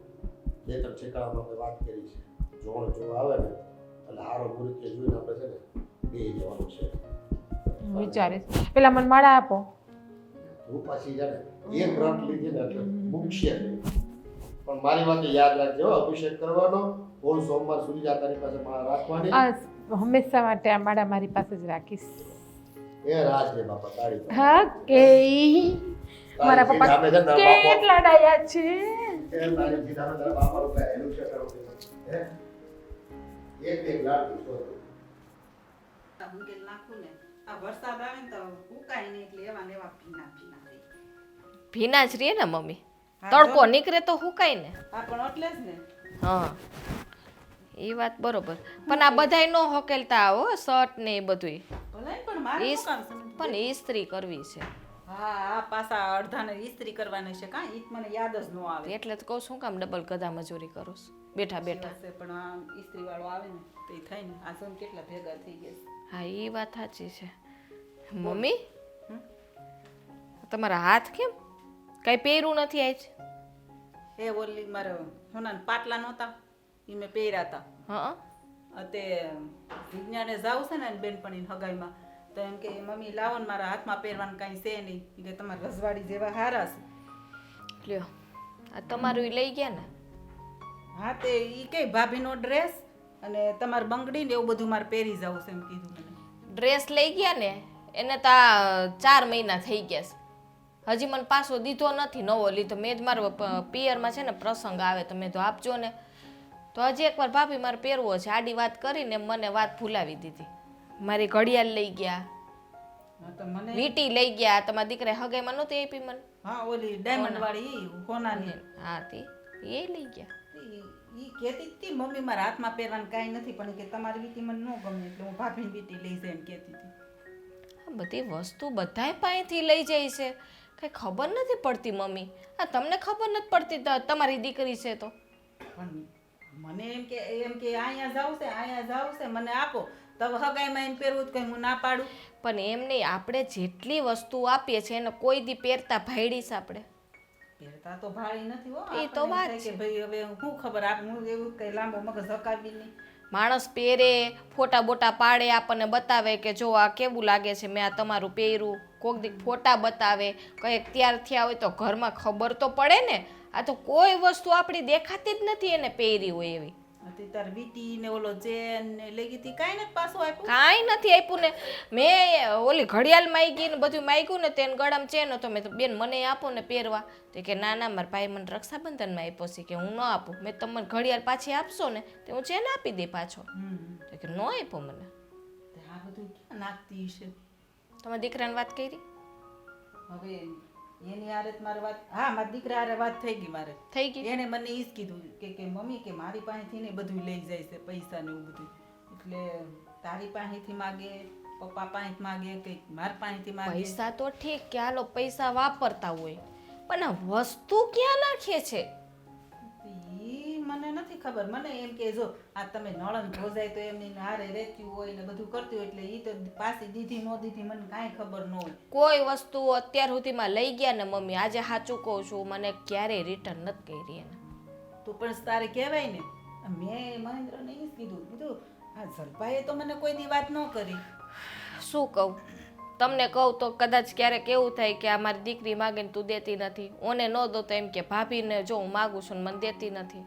[SPEAKER 4] બે ત્રણ ઠેકાણામાં આપણે વાત કરી છે જોણ જો આવે ને એટલે હારો મુહૂર્ત જોઈને આપણે છે ને બે જવાનું છે.
[SPEAKER 1] હું વિચારીશ પેલા મને માળા આપો.
[SPEAKER 4] તું પાછી છે ને એક રટ લીધી ને એટલે મૂકશે નહીં. પણ મારી વાત યાદ રાખજો હો, અભિષેક કરવાનો 16 સોમવાર સુધી આ તારી પાસે માળા રાખવાની.
[SPEAKER 1] આ હંમેશા માટે આ માળા મારી પાસે જ રાખીશ.
[SPEAKER 4] એ રાજ રે બાપા તારી પાસે.
[SPEAKER 1] હા કે મારા
[SPEAKER 4] તારી
[SPEAKER 1] પપ્પા
[SPEAKER 4] જીદ આપણે છે ને તારા બાપા-
[SPEAKER 1] કેટલા ડાયા છે.
[SPEAKER 4] એ તારી જીદ આપણે તારા બાપાનું કહેલું છે કરો. હે એક લાડુ છોડ.
[SPEAKER 5] ઉકેલ નાખું ને આ વરસાદ આવે ને તો ઉકાય નહીં એટલે એવા ને એવા ભીના ભીના થઈ.
[SPEAKER 2] ભીના જ રહીએ ને મમ્મી.
[SPEAKER 5] હા,
[SPEAKER 2] તડકો
[SPEAKER 5] જો.
[SPEAKER 2] નીકળે તો હુકાય ને.
[SPEAKER 5] હા પણ એટલે જ ને
[SPEAKER 2] હા એ વાત બરોબર. પણ આ બધાય નો હકેલતા હો શર્ટ ને એ બધુંય.
[SPEAKER 5] ભલે ને પણ મારે શું કામ છે?
[SPEAKER 2] પણ ઇસ્ત્રી કરવી છે
[SPEAKER 5] હા આ પાછા અડધાને ઇસ્ત્રી કરવાની છે કાં ઈ જ મને યાદ જ ન આવે.
[SPEAKER 2] એટલે તો કહું શું કામ ડબલ ગધા મજૂરી કરો છો બેઠા બેઠા.
[SPEAKER 5] છે પણ આ ઇસ્ત્રી વાળો આવે ને તો ઈ થાય ને આ જોઈને કેટલા ભેગા થઈ ગયા છે.
[SPEAKER 2] હા એ વાત સાચી છે. મમ્મી તમારા હાથ કેમ કઈ પહેર્યું નથી આજ?
[SPEAKER 5] એ ઓલી મારે હોના પાટલા નહોતા એ મેં પહેર્યા હતા.
[SPEAKER 2] હા
[SPEAKER 5] તે વિજ્ઞાને જાવું છે ને એની બેનપણીની હગાઈમાં તો એમ કે મમ્મી લાવો ને મારા હાથમાં પહેરવાનું કાંઈ છે નહીં ઈ કે તમારા રજવાડી જેવા હારા છે.
[SPEAKER 2] લ્યો આ તમારું ઈ લઈ ગયા ને?
[SPEAKER 5] હા તે ઈ કઈ ભાભીનો ડ્રેસ અને તમારી બંગડી ને એવું બધું મારે પહેરી જવું છે એમ કીધું મને.
[SPEAKER 2] ડ્રેસ લઈ ગયા ને એને તો આ 4 મહિના થઈ ગયા છે, હજી મને પાછો દીધો નથી, નવો લીધો. મેં જ મારો પિયરમાં છે ને પ્રસંગ આવે તો મેં તો આપજો ને, તો હજી એકવાર ભાભી મારે પહેરવો છે. આડી વાત કરીને મને વાત ભૂલાવી દીધી. મારી ઘડિયાળ લઈ ગયા,
[SPEAKER 5] હા તો મને
[SPEAKER 2] વીંટી લઈ ગયા. તમારા દીકરા હગાઈમાં નહોતી આપી મને?
[SPEAKER 5] હા ઓલી ડાયમંડ વાળી ઈ સોનાની
[SPEAKER 2] હા તે એ લઈ ગયા.
[SPEAKER 5] ઈ કહેતી જ હતી મમ્મી મારા હાથમાં પહેરવાનું કાંઈ નથી, પણ કે તમારી વીટી મને ન ગમે એટલે હું ભાભીની વીટી લઈ જાય એમ કહેતી હતી.
[SPEAKER 2] આ બધી વસ્તુ બધાય પાસેથી લઈ જાય છે, કઈ ખબર નથી પડતી મમ્મી. આ તમને ખબર નથી પડતી તમારી દીકરી છે તો?
[SPEAKER 5] પણ મને એમ કે અહીંયા જાવ છે અહીંયા જાવ છે મને આપો, તો હગાઈમાં એને પહેરવું તો કઈ હું ના પાડું?
[SPEAKER 2] પણ એમ નહીં, આપણે જેટલી વસ્તુ આપીએ છીએ એને કોઈ દી પહેરતા ભાઈડીશ આપણે.
[SPEAKER 5] પહેરતા તો ભાળી નથી હો.
[SPEAKER 2] એ તો
[SPEAKER 5] આપણને
[SPEAKER 2] વાત
[SPEAKER 5] થાય
[SPEAKER 2] છે.
[SPEAKER 5] કે ભાઈ હવે હું ખબર આપ હું એવું કઈ લાંબો મગજ હકાવી નહીં.
[SPEAKER 2] માણસ પહેરે, ફોટા બોટા પાડે, આપણને બતાવે કે જો આ કેવું લાગે છે, મેં આ તમારું પહેર્યું. કોક દી ફોટા બતાવે, કંઈક તૈયાર થયા હોય તો ઘરમાં ખબર તો પડે ને. આ તો કોઈ વસ્તુ આપણી દેખાતી જ નથી એને પહેરી હોય એવી.
[SPEAKER 5] હતી તાર વીટી ને ઓલો ચેન ને લઈ ગઈ હતી, કાંઈ નથી પાછું આપ્યું?
[SPEAKER 2] કાંઈ નથી આપ્યું ને. મેં ઓલી ઘડિયાળ માંગી ને બધું માંગ્યું ને, તેને ગળામાં ચેન હતો. મેં તો બેન મને આપો ને પહેરવા. તો કે ના ના મારા ભાઈ મને રક્ષાબંધનમાં આપ્યો છે કે હું ન આપું. મેં તમને ઘડિયાળ પાછી આપશો ને તો હું ચેન આપી દઈ પાછો. તો કે ન આપ્યો મને.
[SPEAKER 5] તે આ બધું ક્યાં નાખતી છે?
[SPEAKER 2] તમારા દીકરાને વાત કરી?
[SPEAKER 5] હવે એની આરે જ મારે વાત, હા મારા દીકરા આરે વાત થઈ ગઈ મારે.
[SPEAKER 2] થઈ ગઈ?
[SPEAKER 5] એને મને ઈ જ કીધું કે મમ્મી કે મારી પાસેથી ને બધું લઈ જાય છે પૈસા ને એવું બધું, એટલે તારી પાસેથી માગે, પપ્પા પાસેથી માગે કે મારી પાસેથી માગે.
[SPEAKER 2] પૈસા તો ઠીક કે હાલો પૈસા વાપરતા હોય, પણ આ વસ્તુ ક્યાં નાખે છે?
[SPEAKER 5] ઈ મને નથી ખબર. મને એમ કે જો આ તમે નળન ભોજાય તો એમની હારે રહેતી હોય ને બધું કરતી હોય, એટલે ઈ તો પાછી દીધી ન દીધી મને કાંઈ ખબર ન હોય.
[SPEAKER 2] કોઈ વસ્તુ અત્યાર સુધીમાં લઈ ગયા ને મમ્મી, આજે સાચું કહું છું, મને ક્યારેય રિટર્ન નથી કરી એને.
[SPEAKER 5] તો પણ તારે કહેવાય ને, મેં મહેન્દ્રને ઈ જ કીધું આ જલપાએ તો મને કોઈ દી વાત ન કરી.
[SPEAKER 2] શું કહું તમને, કહું તો કદાચ ક્યારેક એવું થાય કે આ મારી દીકરી માગે ને તું દેતી નથી, ઓને ન દો તો એમ કે ભાભીને જો હું માગું છું ને મને દેતી નથી,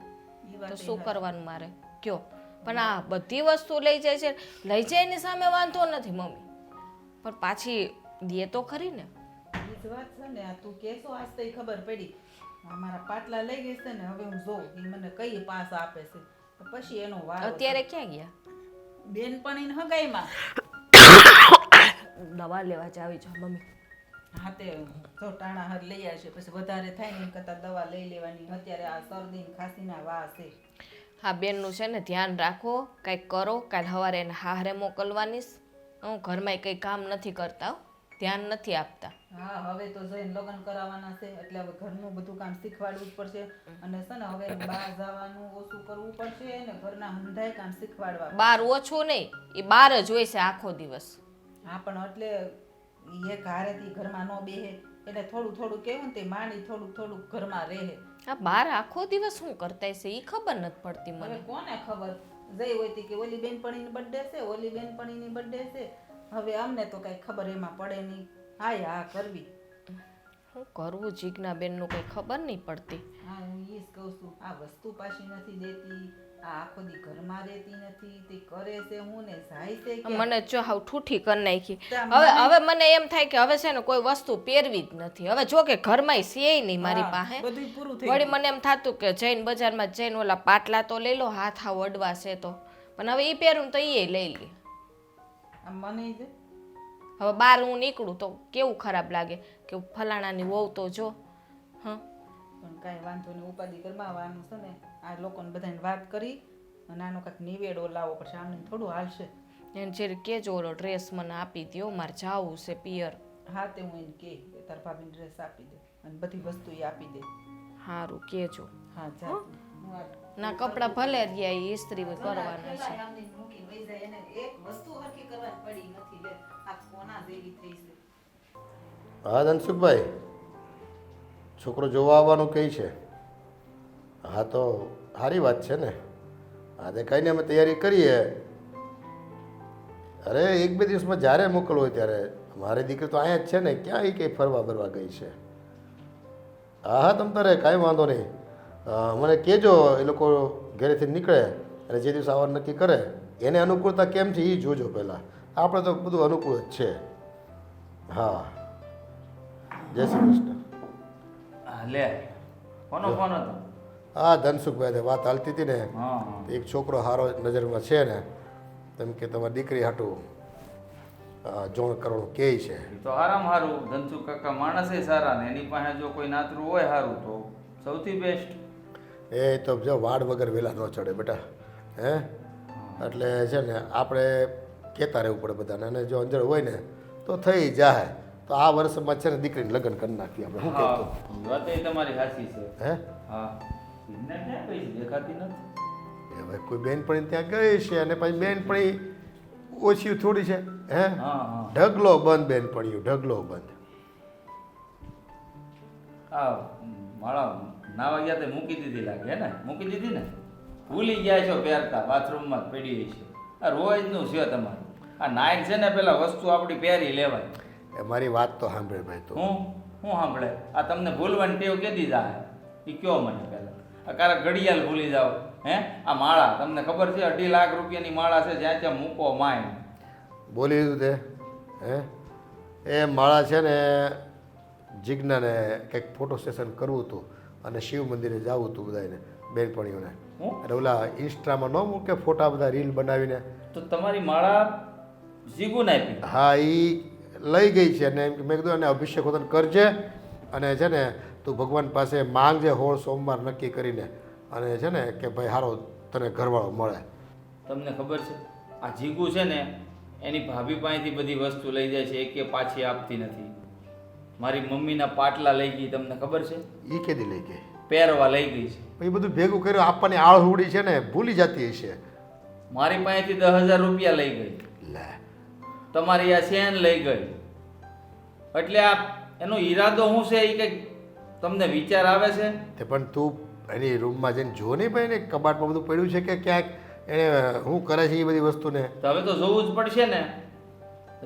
[SPEAKER 5] ઈ
[SPEAKER 2] તો
[SPEAKER 5] વાત
[SPEAKER 2] શું કરવાનું મારે કયો? પણ આ બધી વસ્તુ લઈ જાય છે, લઈ જાય એની સામે વાંધો નથી મમ્મી, પણ પાછી દે તો ખરી ને.
[SPEAKER 5] ઈ જ વાત છે ને, આ તું કેસો આજ તો ખબર પડી. આ મારા પાટલા લઈ ગઈ છે ને, હવે હું જોઉં ઈ મને કઈ પાસ આપે છે, તો પછી એનો વારો.
[SPEAKER 2] અત્યારે ક્યાં ગયા?
[SPEAKER 5] બેનપણીને હગાઈમાં.
[SPEAKER 2] દવા લેવા જાવી છે મમ્મી.
[SPEAKER 5] હા તે જો ટાણા હર લઈ આવશે, પછી વધારે થાય ને એમ કરતાં દવા લઈ લેવાની. અત્યારે આ શરદી ને ખાંસીના વા છે.
[SPEAKER 2] હા બેનનું છે ને ધ્યાન રાખો, કાંઈક કરો. કાલ સવારે એને હારે મોકલવાની. હું ઘરમાં કંઈ કામ નથી કરતા, ધ્યાન નથી આપતા.
[SPEAKER 5] હા હવે તો જઈને લગ્ન કરાવવાના છે, એટલે હવે ઘરનું બધું કામ શીખવાડવું જ પડશે. અને છે ને હવે બહાર જવાનું ઓછું કરવું પડશે ને ઘરના હંધાય કામ શીખવાડવા.
[SPEAKER 2] બહાર ઓછું નહીં, એ બહાર જ હોય છે આખો દિવસ.
[SPEAKER 5] હા પણ એટલે ઈ એક હારેથી ઘરમાં ન બેહે, એટલે થોડું થોડું કેવું ને તે માંડી થોડુંક થોડુંક ઘરમાં રહે.
[SPEAKER 2] આ બહાર આખો દિવસ શું કરતા હશે એ ખબર નથી પડતી
[SPEAKER 5] હવે
[SPEAKER 2] મને.
[SPEAKER 5] કોને ખબર, જઈ હોય તી કે ઓલી બેનપણીની બર્થડે છે, ઓલી બેનપણીની બર્થડે છે. હવે અમને તો કઈ ખબર એમાં પડે નહીં. હા કરવી.
[SPEAKER 2] શું કરવું જીજ્ઞાબેનનું કંઈ ખબર નહીં પડતી.
[SPEAKER 5] હા હું ઈ જ કહું છું, આ વસ્તુ પાછી નથી દેતી, આ આખો દી ઘરમાં રહેતી નથી, તે કરે છે હું ને જાય છે ક્યાં?
[SPEAKER 2] મને જો હાવ ઠૂઠી કરી નાખી.
[SPEAKER 5] તા
[SPEAKER 2] હવે મને એમ થાય કે હવે છે ને કોઈ વસ્તુ પહેરવી જ નથી. હવે જો કે ઘરમાં છે નહીં મારી
[SPEAKER 5] હા,
[SPEAKER 2] પાસે.
[SPEAKER 5] બધું પૂરું થઈ
[SPEAKER 2] વળી
[SPEAKER 5] ગયું.
[SPEAKER 2] મને એમ થતું કે જઈને બજારમાં જઈને ઓલા પાટલા તો લઈ લો, હાથ હાવ અડવા છે તો, પણ હવે એ પહેરું તો એ લઈ લે.
[SPEAKER 5] આમ મને જ
[SPEAKER 2] હવે બહાર હું નીકળું તો કેવું ખરાબ લાગે કે ફલાણાની વહુ તો જો. હા
[SPEAKER 5] પણ કાંઈ વાંધો નહીં, ઉપાધિ કરવાનું છે ને. આ લોકોને બધાને વાત કરી અને આનો કાંઈક નિવેડો લાવો પછી આમને થોડું હાલશે.
[SPEAKER 2] એને જે કેજો ઓલો ડ્રેસ મને આપી દો, મારે જાવું છે પિયર.
[SPEAKER 5] હા તે હું એને કે તાર ભાભીને ડ્રેસ આપી દે અને બધી વસ્તુ એ આપી દે.
[SPEAKER 2] સારું કેજો.
[SPEAKER 5] હા જા હું આ
[SPEAKER 2] ના કપડાં ભલે રહ્યા એ ઇસ્ત્રી કરવાના છે.
[SPEAKER 5] થેલાય આમની મૂકીને વઈ જાય, એને એક વસ્તુ હરખી કરવાની પડી નથી. લે આ કોના જેવી થઈ છે.
[SPEAKER 4] હા ધનસુખભાઈ, છોકરો જોવા આવવાનું કહે છે. હા તો સારી વાત છે ને. હા તે કંઈ નહીં, અમે તૈયારી કરીએ. અરે એક બે દિવસમાં જ્યારે મોકલવો હોય ત્યારે. મારી દીકરી તો અહીંયા જ છે ને, ક્યાં એ કંઈ ફરવા બરવા ગઈ છે? હા હા તમ તારે કાંઈ વાંધો નહીં. મને કહેજો એ લોકો ઘરેથી નીકળે અને જે દિવસ આવવાનું નક્કી કરે એને અનુકૂળતા કેમ છે એ જોજો પહેલાં. આપણે તો બધું અનુકૂળ જ છે. હા જય શ્રી કૃષ્ણ.
[SPEAKER 3] હા લે કોનો ફોન હતો?
[SPEAKER 4] હા ધનસુખભાઈ વાત હાલતી હતી ને,
[SPEAKER 3] હા હા
[SPEAKER 4] એક છોકરો સારો નજરમાં છે ને, તેમ કે તમારી દીકરી હાટું જોણ કરવાનું કહે છે.
[SPEAKER 3] એ તો હારામ હારું. ધનસુખ કાકા માણસે સારા ને એની પાસે જો કોઈ નાતરું હોય સારું તો સૌથી બેસ્ટ.
[SPEAKER 4] એ તો જો વાડ વગર વેલા ન ચડે બેટા. હે એટલે છે ને આપણે કહેતા રહેવું પડે બધાને, અને જો અંજળ હોય ને તો થઈ જાય. તો આ વર્ષમાં છે ને દીકરીને લગ્ન કરી નાખીએ આપણે. શું
[SPEAKER 3] હા
[SPEAKER 4] કહેતો?
[SPEAKER 3] વાત એ તમારી સાચી છે.
[SPEAKER 4] હે
[SPEAKER 3] હા એમને ક્યાં કઈ દેખાતી નથી.
[SPEAKER 4] એ હવે કોઈ બેનપણી ત્યાં ગઈ છે અને પછી બેનપણી ઓછી થોડી છે. હે
[SPEAKER 3] હા હા
[SPEAKER 4] ઢગલો બંધ બેનપણીઓ, ઢગલો બંધ.
[SPEAKER 3] આ માળા નાવા ગયા તે મૂકી દીધી લાગે હે ને? મૂકી દીધી ને? ભૂલી ગયા છો પહેરતા, બાથરૂમમાં જ પડી છે. આ રોજનું છે તમારું. આ નાઈક છે ને પેલા વસ્તુ આપણી પહેરી લેવાય.
[SPEAKER 4] એ મારી વાત તો સાંભળે ભાઈ તું.
[SPEAKER 3] હું સાંભળે? આ તમને ભૂલવાની ટેવ કેદી જાય એ કયો મને પહેલા. આ કારક ઘડિયાળ ભૂલી જાઓ. હે આ માળા તમને ખબર છે 2.5 લાખ રૂપિયાની માળા છે, જ્યાં ત્યાં મૂકો માય.
[SPEAKER 4] બોલી દીધું તે? હે એ માળા છે ને જીજ્ઞાને કંઈક ફોટો સેશન કરવું હતું અને શિવ મંદિરે જવું હતું બધાને બેનપણીઓને.
[SPEAKER 3] હું
[SPEAKER 4] અને ઓલા ઇન્સ્ટામાં ન મૂકે ફોટા બધા રીલ બનાવીને?
[SPEAKER 3] તો તમારી માળા જીગુને આપી?
[SPEAKER 4] હા એ લઈ ગઈ છે અને મેં કીધું અને અભિષેક હોતન કરજે અને છે ને તું ભગવાન પાસે માંગજે 16 સોમવાર નક્કી કરીને, અને છે ને કે ભાઈ હારો તને ઘરવાળો મળે.
[SPEAKER 3] તમને ખબર છે આ જીગુ છે ને એની ભાભી પાસેથી બધી વસ્તુ લઈ જાય છે, એકે પાછી આપતી નથી. મારી મમ્મીના પાટલા લઈ ગઈ, તમને ખબર છે?
[SPEAKER 4] એ કેદી લઈ ગઈ?
[SPEAKER 3] પહેરવા લઈ ગઈ છે.
[SPEAKER 4] એ બધું ભેગું કર્યું આપવાની આળહુડી છે ને ભૂલી જતી હશે.
[SPEAKER 3] મારી પાસેથી 10,000 રૂપિયા લઈ ગઈ.
[SPEAKER 4] લે
[SPEAKER 3] તમારી આ ચેન લઈ ગઈ. એટલે આ એનો ઈરાદો શું છે એ કંઈક તમને વિચાર આવે છે?
[SPEAKER 4] તે પણ તું એની રૂમમાં જઈને જો નહીં ભાઈ ને કબાટમાં બધું પડ્યું છે કે ક્યાંક એને શું કરે છે એ બધી વસ્તુને?
[SPEAKER 3] તો હવે તો જોવું જ પડશે ને.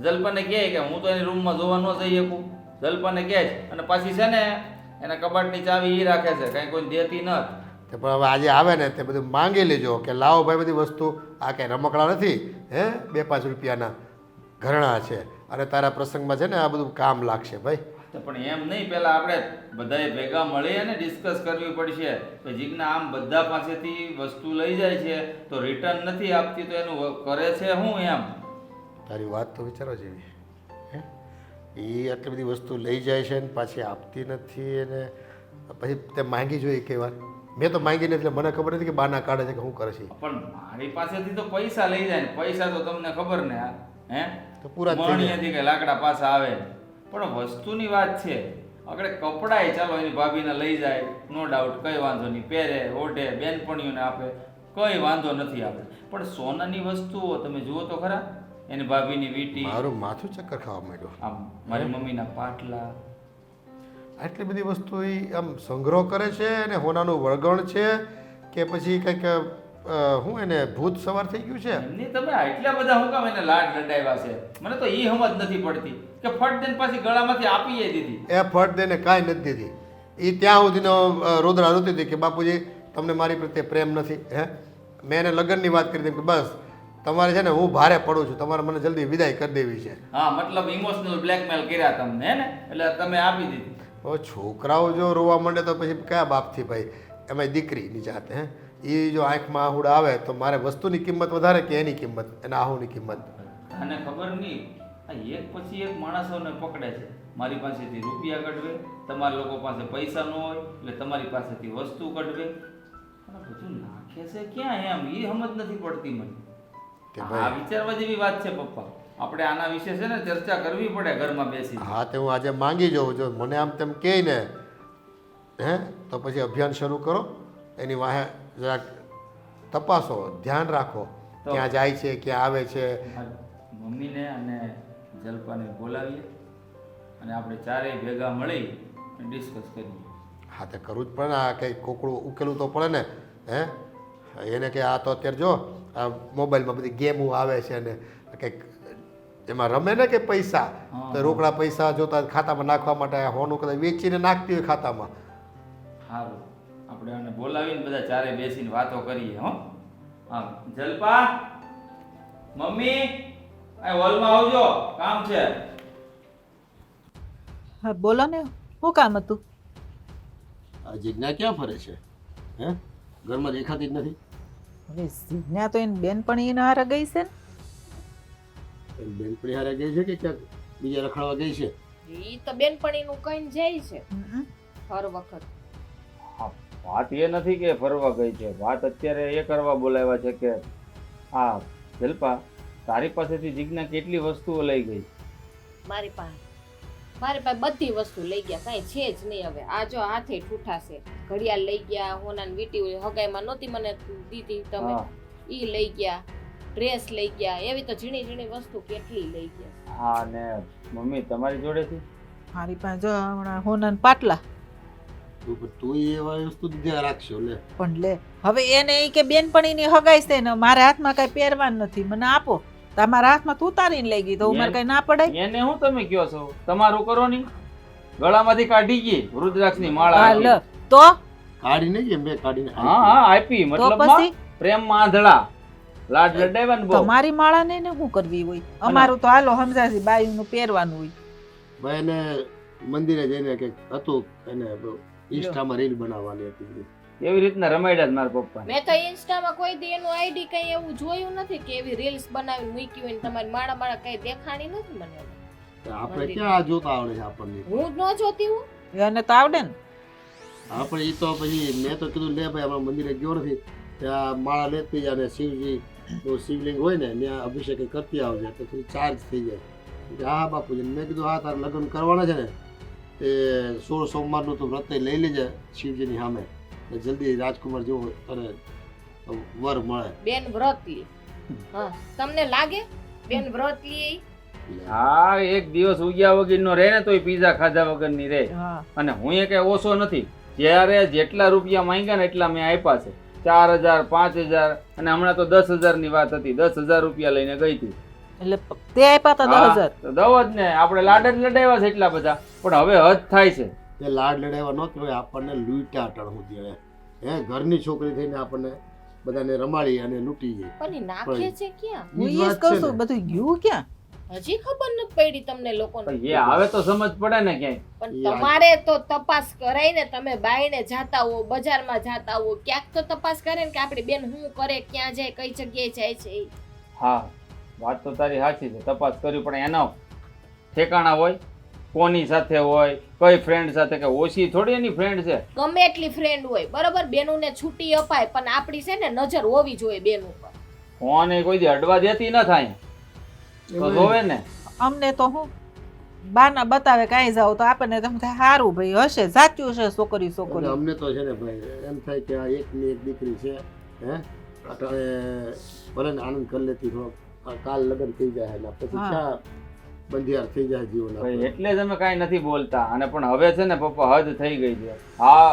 [SPEAKER 3] જલ્પાને કહે કે હું તો એની રૂમમાં જોવા ન જઈ શકું. જલ્પાને કહે છે અને પાછી છે ને એના કબાટની ચાવી એ રાખે છે, કાંઈ કોઈ દેતી નથી.
[SPEAKER 4] તે પણ હવે આજે આવે ને તે બધું માંગી લેજો કે લાવો ભાઈ બધી વસ્તુ, આ કાંઈ રમકડા નથી. હે 2-5 રૂપિયાના ઘરણા છે અને તારા પ્રસંગમાં છે ને આ બધું કામ લાગશે ભાઈ.
[SPEAKER 3] તો પણ એમ નહીં, પહેલાં આપણે બધાએ ભેગા મળી અને ડિસ્કસ કરવી પડશે કે જીજ્ઞા આમ બધા પાસેથી વસ્તુ લઈ જાય છે તો રિટર્ન નથી આપતી, તો એનું કરે છે શું એમ?
[SPEAKER 4] તારી વાત તો વિચારો જેવી. હે એ આટલી બધી વસ્તુ લઈ જાય છે ને પાછી આપતી નથી, અને પછી તે માંગી જોઈએ કઈ વાર? મેં તો માંગી નથી એટલે મને ખબર નથી કે બાના કાઢે છે કે શું કરે છે.
[SPEAKER 3] પણ મારી પાસેથી તો પૈસા લઈ જાય ને, પૈસા તો તમને ખબર ને હે
[SPEAKER 4] તો પૂરા જ થઈ જાય.
[SPEAKER 3] મણીએથી કે લાકડા પાછા આવે. પણ વસ્તુની વાત છે. આગળ કપડાય ચાલો એની ભાભીને લઈ જાય, નો ડાઉટ, કઈ વાંધો નહીં, પહેરે ઓઢે બેનપણીઓને આપે, કઈ વાંધો નથી આપણે. પણ સોનાની વસ્તુઓ તમે જુઓ તો ખરા, એની ભાભીની વીંટી,
[SPEAKER 4] મારું માથું ચક્કર ખાવા માંડ્યું.
[SPEAKER 3] આમ મારી મમ્મીના પાટલા,
[SPEAKER 4] આટલી બધી વસ્તુ એ આમ સંગ્રહ કરે છે અને હોનાનું વળગણ છે કે પછી કંઈક શું એને ભૂત સવાર થઈ ગયું છે?
[SPEAKER 3] એમની તમે એટલા બધા હું કામ એને લાડ લડાવ્યા છે? મને તો એ સમજ નથી પડતી કે ફટ દઈને પાછી ગળામાંથી આપી દીધી.
[SPEAKER 4] એ ફટ દઈને કાંઈ નથી દીધી. એ ત્યાં સુધીનો રોદડા રોતી હતી કે બાપુજી તમને મારી પ્રત્યે પ્રેમ નથી. હે મેં એને લગ્નની વાત કરી હતી કે બસ તમારે છે ને હું ભારે પડું છું, તમારે મને જલ્દી વિદાય કરી દેવી છે.
[SPEAKER 3] હા મતલબ ઇમોશનલ બ્લેકમેલ કર્યા તમને હે ને, એટલે તમે આપી દીધી.
[SPEAKER 4] હવે છોકરાઓ જો રોવા માંડે તો પછી કયા બાપથી ભાઈ? એમાં દીકરીની જાતે. હે એ જો આંખમાં આહુડા આવે તો મારે વસ્તુની કિંમત વધારે કે એની કિંમત, એના આહુની કિંમત?
[SPEAKER 3] આને ખબર નહીં, આ એક પછી એક માણસોને પકડે છે. મારી પાસેથી રૂપિયા કઢવે, તમારા લોકો પાસે પૈસા ન હોય એટલે તમારી પાસેથી વસ્તુ કઢવે. અને બધું નાખે છે ક્યાં એમ એ સમજ નથી પડતી મને.
[SPEAKER 4] કે
[SPEAKER 3] આ
[SPEAKER 4] ભાઈ
[SPEAKER 3] વિચારવા જેવી વાત છે પપ્પા. આપણે આના વિશે છે ને ચર્ચા કરવી પડે ઘરમાં બેસી.
[SPEAKER 4] હા તે હું આજે માંગી જાઉં, જો મને આમ તેમ કહે ને હે તો પછી અભિયાન શરૂ કરો, એની વાહે જરાક તપાસો, ધ્યાન રાખો
[SPEAKER 3] તો
[SPEAKER 4] ક્યાં જાય છે, ક્યાં આવે છે.
[SPEAKER 3] મમ્મીને અને જલ્પાને બોલાવીએ અને આપણે ચારેય ભેગા મળી ડિસ્કસ કરીએ.
[SPEAKER 4] હા તે કરવું જ પડે ને, આ કંઈ કોકડું ઉકેલવું તો પડે ને. હે એને કે આ તો અત્યારે જો આ મોબાઈલમાં બધી ગેમો આવે છે ને કંઈક એમાં રમે ને કે પૈસા, તો રોકડા પૈસા જોતા ખાતામાં નાખવા માટે હોનું કદાચ વેચીને નાખતી હોય ખાતામાં,
[SPEAKER 3] સારું આપણે આને બોલાવીને બધા ચારે બેસીને વાતો કરીએ હો. હા જલપા મમ્મી આ હોલમાં આવજો, કામ છે.
[SPEAKER 5] હા બોલો ને, શું કામ હતું?
[SPEAKER 4] આ જિજ્ઞા ક્યાં ફરે છે? હે, ઘરમાં દેખાતી જ નથી.
[SPEAKER 5] હવે જીજ્ઞા તો એની બેનપણી એના હારે ગઈ છે ને.
[SPEAKER 4] એની બેનપણી હારે ગઈ છે કે ક્યાંક બીજા રખડવા ગઈ છે?
[SPEAKER 2] ઈ તો બેનપણીનું કઈને જાય છે
[SPEAKER 5] હમ.
[SPEAKER 2] હર વખત.
[SPEAKER 3] હા, વાત એ નથી કે ફરવા ગઈ છે, વાત અત્યારે એ કરવા બોલાવ્યા છે કે આ જલપા તારી પાસેથી જિજ્ઞા કેટલી વસ્તુઓ લઈ ગઈ.
[SPEAKER 2] મારી પાસે બધી વસ્તુ લઈ ગયા, કાંઈ છે જ નહીં હવે. આ જો હાથે ઠૂઠા છે, ઘડિયાળ લઈ ગયા, હોનાની વીંટી હગાઈમાં નહોતી મને દીધી તમે,
[SPEAKER 3] હા.
[SPEAKER 2] ઈ લઈ ગયા, ડ્રેસ લઈ ગયા, એવી તો ઝીણી ઝીણી વસ્તુ કેટલી લઈ ગયા.
[SPEAKER 3] હા ને મમ્મી તમારી જોડેથી
[SPEAKER 5] મારી પાસે જો હમણાં હોના પાટલા.
[SPEAKER 4] તું એવા વસ્તુ ધ્યાન રાખશો લે.
[SPEAKER 5] પણ લે હવે એને ઈ કે બેનપણીની હગાઈ છે ને મારા હાથમાં કઈ પહેરવાનું નથી, મને આપો. તમારા હાથમાં તું તારીને લઈ ગઈ તો મારે કઈ ના પડાય?
[SPEAKER 3] એને હું તમે કયો છો, તમારું કરો ની. ગળામાંથી કાઢી ગઈ રુદ્રાક્ષની માળા
[SPEAKER 5] હા
[SPEAKER 3] આપી.
[SPEAKER 5] લે તો
[SPEAKER 4] કાઢી નહીં કે મેં કાઢીને
[SPEAKER 3] હા હા આપી,
[SPEAKER 5] તો
[SPEAKER 3] મતલબ
[SPEAKER 5] પછી
[SPEAKER 3] પ્રેમમાં આંધળા લાડ લડાવ્યા ને બહુ.
[SPEAKER 5] તમારી માળા ને શું કરવી હોય? અમારું તો હાલો સમજાશે બાયુનું પહેરવાનું હોય.
[SPEAKER 4] ભાઈ એને મંદિરે જઈને કે હતું એને ઇન્સ્ટામાં રીલ બનાવવાની હતી.
[SPEAKER 3] એવી રીતના રમાડ્યા જ મારા પપ્પા.
[SPEAKER 2] મેં તો ઇન્સ્ટામાં કોઈ દી એનું આઈડી કઈ એવું જોયું નથી કે એવી રીલ્સ બનાવીને મૂકી હોય ને તમારી માળા માળા કઈ દેખાણી નથી મને.
[SPEAKER 4] આપણે ક્યાં આ જોતા આવડે છે આપણને?
[SPEAKER 2] હું જ ન જોતી હું.
[SPEAKER 5] એને તો આવડે ને.
[SPEAKER 4] આપણે એ તો પછી મેં તો કીધું લે ભાઈ હમણાં મંદિરે ગયો નથી, ત્યાં માળા લેતી જાય ને શિવજી નું શિવલિંગ હોય ને ત્યાં અભિષેક કરતી આવજે તો થોડી ચાર્જ થઈ જાય. હા બાપુજી, મેં કીધું હા તારે લગ્ન કરવાના છે ને તે 16 સોમવારનું તું વ્રત લઈ લેજે શિવજીની સામે, જલ્દી રાજકુમાર જેવો તને વર મળે.
[SPEAKER 2] બેન વ્રત લે. હા તમને લાગે બેન વ્રત લે?
[SPEAKER 3] હા એક દિવસ ઉગ્યા વગરનો રહે ને તોય પીઝા ખાધા વગરની રહે.
[SPEAKER 5] હા
[SPEAKER 3] અને હું એ કઈ ઓછો નથી, જ્યારે જેટલા રૂપિયા માંગ્યા ને એટલા મેં આપ્યા છે. 4000 5000 અને હમણાં તો 10,000 ની વાત હતી, 10,000 રૂપિયા લઈને ગઈ હતી.
[SPEAKER 5] એટલે તે આપ્યા હતા 10,000.
[SPEAKER 3] તો દવ જ ને, આપણે લાડ જ લડાવ્યા છે એટલા બધા, પણ હવે હદ થાય છે.
[SPEAKER 4] તે લાડ લડાવવા ન કહેવાય, આપણને લૂંટા ટણવું દે. હે, ઘરની છોકરી થઈને આપણને બધાને રમાડી અને લૂંટી જાય.
[SPEAKER 2] પણ ઈ નાખે છે ક્યાં?
[SPEAKER 5] હું
[SPEAKER 4] ઈ જ
[SPEAKER 5] એ જ
[SPEAKER 4] વાત
[SPEAKER 5] કહું
[SPEAKER 4] છે
[SPEAKER 5] છું,
[SPEAKER 4] ને.
[SPEAKER 5] બધું ગયું ક્યાં?
[SPEAKER 2] હજી ખબર નથી પડી તમને લોકોને.
[SPEAKER 3] પણ એ આવે તો સમજ પડે ને ક્યાંય.
[SPEAKER 2] પણ
[SPEAKER 4] ઈ
[SPEAKER 2] તમારે તો તપાસ કરાય ને, તમે બાઈને જાતા હો, બજારમાં જાતા હો, ક્યાંક તો તપાસ કરે ને કે આપણી બેન શું કરે, ક્યાં જાય, કઈ જગ્યાએ જાય છે ઈ.
[SPEAKER 3] હા વાત તો તારી સાચી છે, તપાસ કરી, પણ એનો ઠેકાણા હોય, કોની સાથે હોય, કઈ ફ્રેન્ડ સાથે, કે ઓછી થોડી એની ફ્રેન્ડ છે.
[SPEAKER 2] ગમે એટલી ફ્રેન્ડ હોય બરોબર, બેનુને છૂટી અપાય, પણ આપણી છે ને નજર હોવી જોઈએ બેન ઉપર.
[SPEAKER 3] ફોન એ કોઈ દી અડવા દેતી ન થાય તો જોવે ને.
[SPEAKER 5] અમને તો હું બાના બતાવે કાંઈ જાવ તો આપણને તેમ થાય સારું ભાઈ હશે, સાચું છે છોકરી
[SPEAKER 4] અને
[SPEAKER 5] છોકરી.
[SPEAKER 4] અમને તો છે ને ભાઈ એમ થાય કે આ એકની એક દીકરી છે, હે અટાણે ભલે ને આનંદ કરી લેતી થોડોક, આ કાલ લગ્ન થઈ જાય ને પછી
[SPEAKER 5] હા.
[SPEAKER 4] ક્યાં બંધિયાર થઈ જાય જીવન
[SPEAKER 3] ભાઈ
[SPEAKER 4] આપણું.
[SPEAKER 3] એટલે જ અમે કાંઈ નથી બોલતા. અને પણ હવે છે ને પપ્પા હદ થઈ ગઈ છે. હા